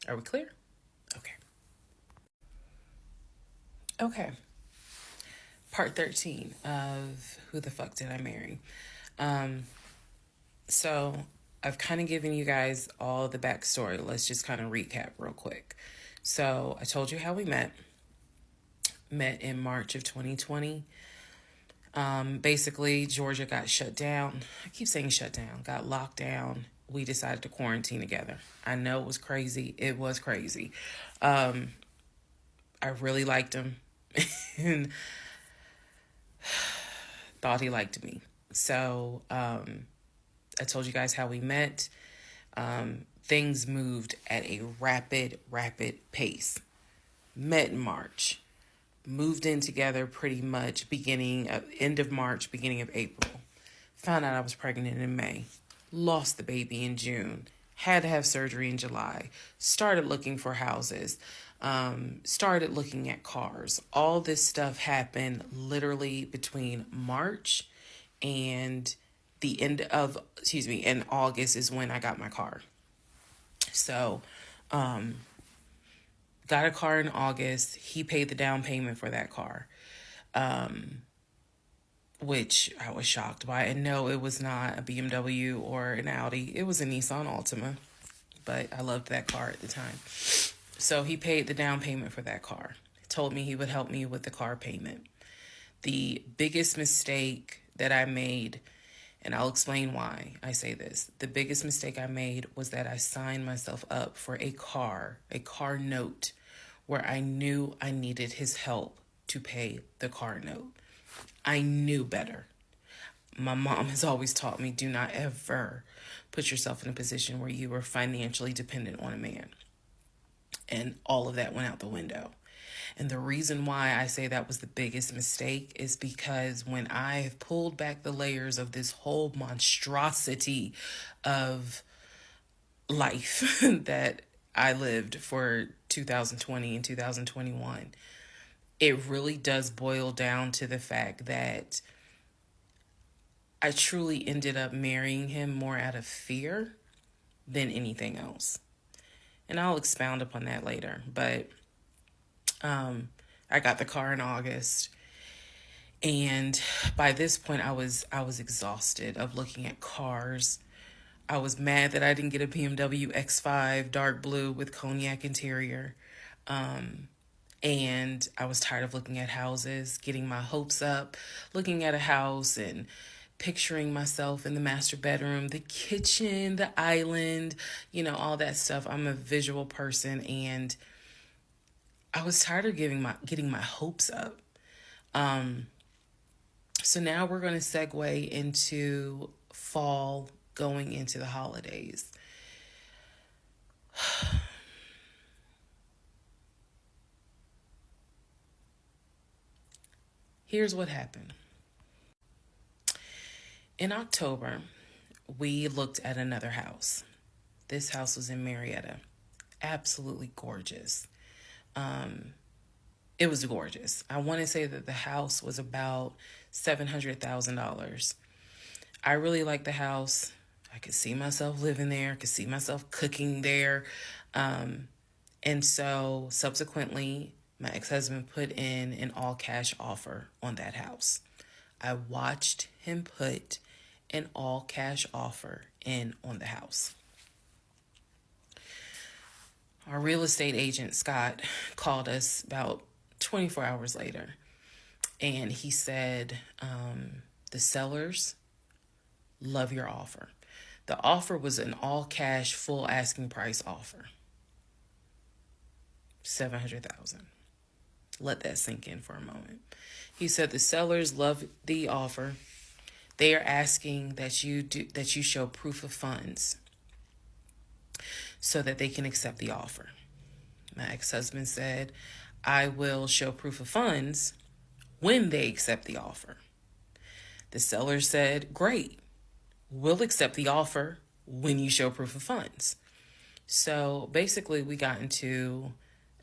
Are we clear? Okay. Part 13 of Who the Fuck Did I Marry? So I've kind of given you guys all the backstory. Let's just kind of recap real quick. So I told you how we met in March of 2020. Basically, Georgia got shut down. I keep saying shut down, got locked down. We decided to quarantine together. I know it was crazy. It was crazy. I really liked him and thought he liked me. So, I told you guys how we met. Things moved at a rapid pace. Met in March. Moved in together pretty much end of March, beginning of April. Found out I was pregnant in May. Lost the baby in June. Had to have surgery in July. Started looking for houses. Started looking at cars. All this stuff happened literally between March and in August is when I got my car. So, got a car in August. He paid the down payment for that car, which I was shocked by. And no, it was not a BMW or an Audi. It was a Nissan Altima, but I loved that car at the time. So he paid the down payment for that car. He told me he would help me with the car payment. The biggest mistake that I made, and I'll explain why I say this. The biggest mistake I made was that I signed myself up for a car note, where I knew I needed his help to pay the car note. I knew better. My mom has always taught me, do not ever put yourself in a position where you are financially dependent on a man. And all of that went out the window. And the reason why I say that was the biggest mistake is because when I have pulled back the layers of this whole monstrosity of life that I lived for 2020 and 2021, it really does boil down to the fact that I truly ended up marrying him more out of fear than anything else. And I'll expound upon that later. But I got the car in August, and by this point I was exhausted of looking at cars. I was mad that I didn't get a BMW X5 dark blue with cognac interior. And I was tired of looking at houses, getting my hopes up, looking at a house and picturing myself in the master bedroom, the kitchen, the island, all that stuff. I'm a visual person, and I was tired of getting my hopes up. So now we're going to segue into fall, going into the holidays. Here's what happened. In October, we looked at another house. This house was in Marietta. Absolutely gorgeous. It was gorgeous. I want to say that the house was about $700,000. I really liked the house. I could see myself living there. I could see myself cooking there. And so subsequently, my ex-husband put in an all-cash offer on that house. I watched him put an all-cash offer in on the house. Our real estate agent, Scott, called us about 24 hours later, and he said, the sellers love your offer. The offer was an all-cash, full asking price offer. $700,000. Let that sink in for a moment. He said the sellers love the offer. They are asking that you show proof of funds so that they can accept the offer. My ex-husband said, I will show proof of funds when they accept the offer. The seller said, great, we'll accept the offer when you show proof of funds. So basically we got into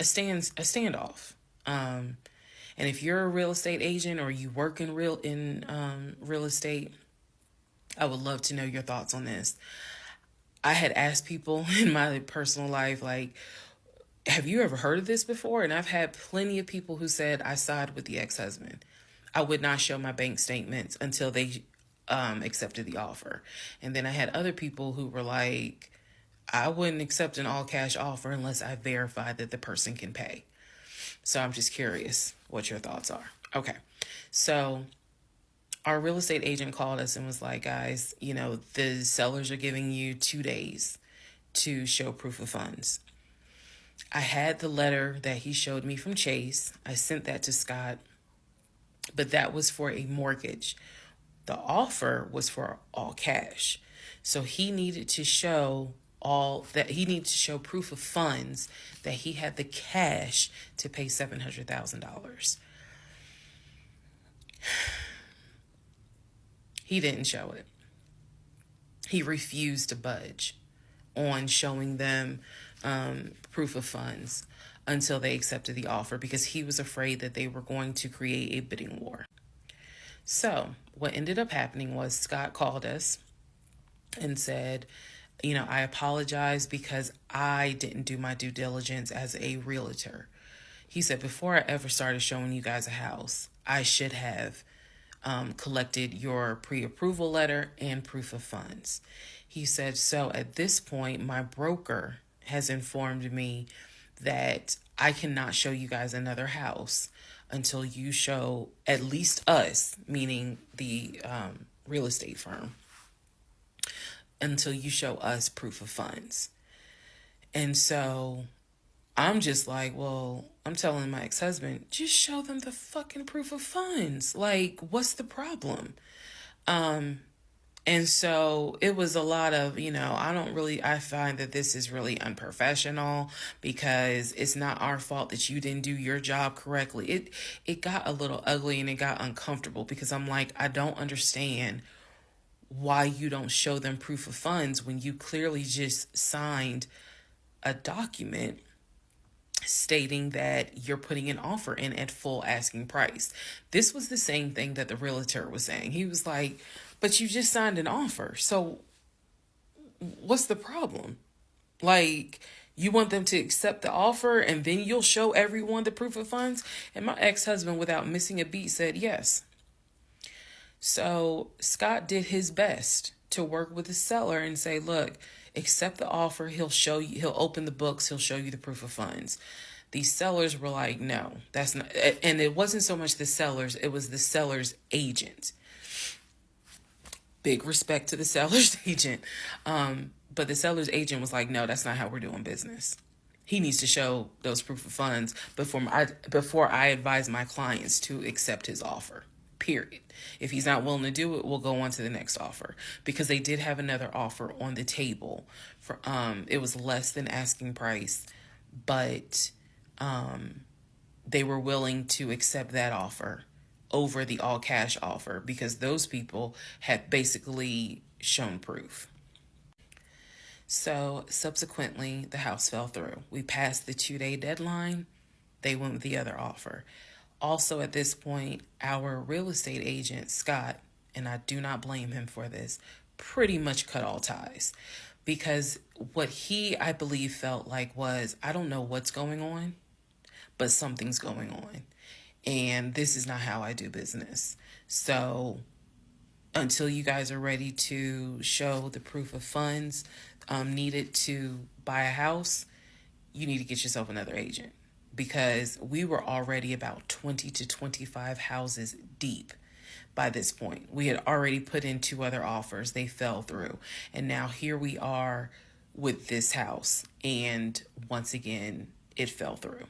a standoff. And if you're a real estate agent or you work in real estate, I would love to know your thoughts on this. I had asked people in my personal life, like, have you ever heard of this before? And I've had plenty of people who said, I side with the ex-husband. I would not show my bank statements until they accepted the offer. And then I had other people who were like, I wouldn't accept an all-cash offer unless I verify that the person can pay. So I'm just curious what your thoughts are. Okay. So our real estate agent called us and was like, guys, the sellers are giving you 2 days to show proof of funds. I had the letter that he showed me from Chase. I sent that to Scott, but that was for a mortgage. The offer was for all cash. So he needed to show proof of funds that he had the cash to pay $700,000. He didn't show it. He refused to budge on showing them proof of funds until they accepted the offer because he was afraid that they were going to create a bidding war. So what ended up happening was Scott called us and said, I apologize because I didn't do my due diligence as a realtor. He said, before I ever started showing you guys a house, I should have collected your pre-approval letter and proof of funds. He said, so at this point, my broker has informed me that I cannot show you guys another house until you show at least us, meaning the real estate firm, until you show us proof of funds. And so I'm just like, well, I'm telling my ex-husband, just show them the fucking proof of funds. Like, what's the problem? And so it was a lot of, I find that this is really unprofessional because it's not our fault that you didn't do your job correctly. It got a little ugly and it got uncomfortable because I'm like, I don't understand why you don't show them proof of funds when you clearly just signed a document stating that you're putting an offer in at full asking price. This was the same thing that the realtor was saying. He was like, but you just signed an offer. So what's the problem? Like, you want them to accept the offer and then you'll show everyone the proof of funds? And my ex-husband, without missing a beat, said yes. So Scott did his best to work with the seller and say, look, accept the offer. He'll show you, he'll open the books. He'll show you the proof of funds. These sellers were like, no, that's not. And it wasn't so much the sellers. It was the seller's agent. Big respect to the seller's agent. But the seller's agent was like, no, that's not how we're doing business. He needs to show those proof of funds before I advise my clients to accept his offer. Period. If he's not willing to do it, we'll go on to the next offer, because they did have another offer on the table for it was less than asking price, but they were willing to accept that offer over the all cash offer because those people had basically shown proof. So subsequently, the house fell through. We passed the 2-day deadline. They went with the other offer. Also, at this point, our real estate agent, Scott, and I do not blame him for this, pretty much cut all ties. Because what he, I believe, felt like was, I don't know what's going on, but something's going on. And this is not how I do business. So until you guys are ready to show the proof of funds needed to buy a house, you need to get yourself another agent. Because we were already about 20 to 25 houses deep by this point. We had already put in 2 other offers. They fell through. And now here we are with this house. And once again, it fell through.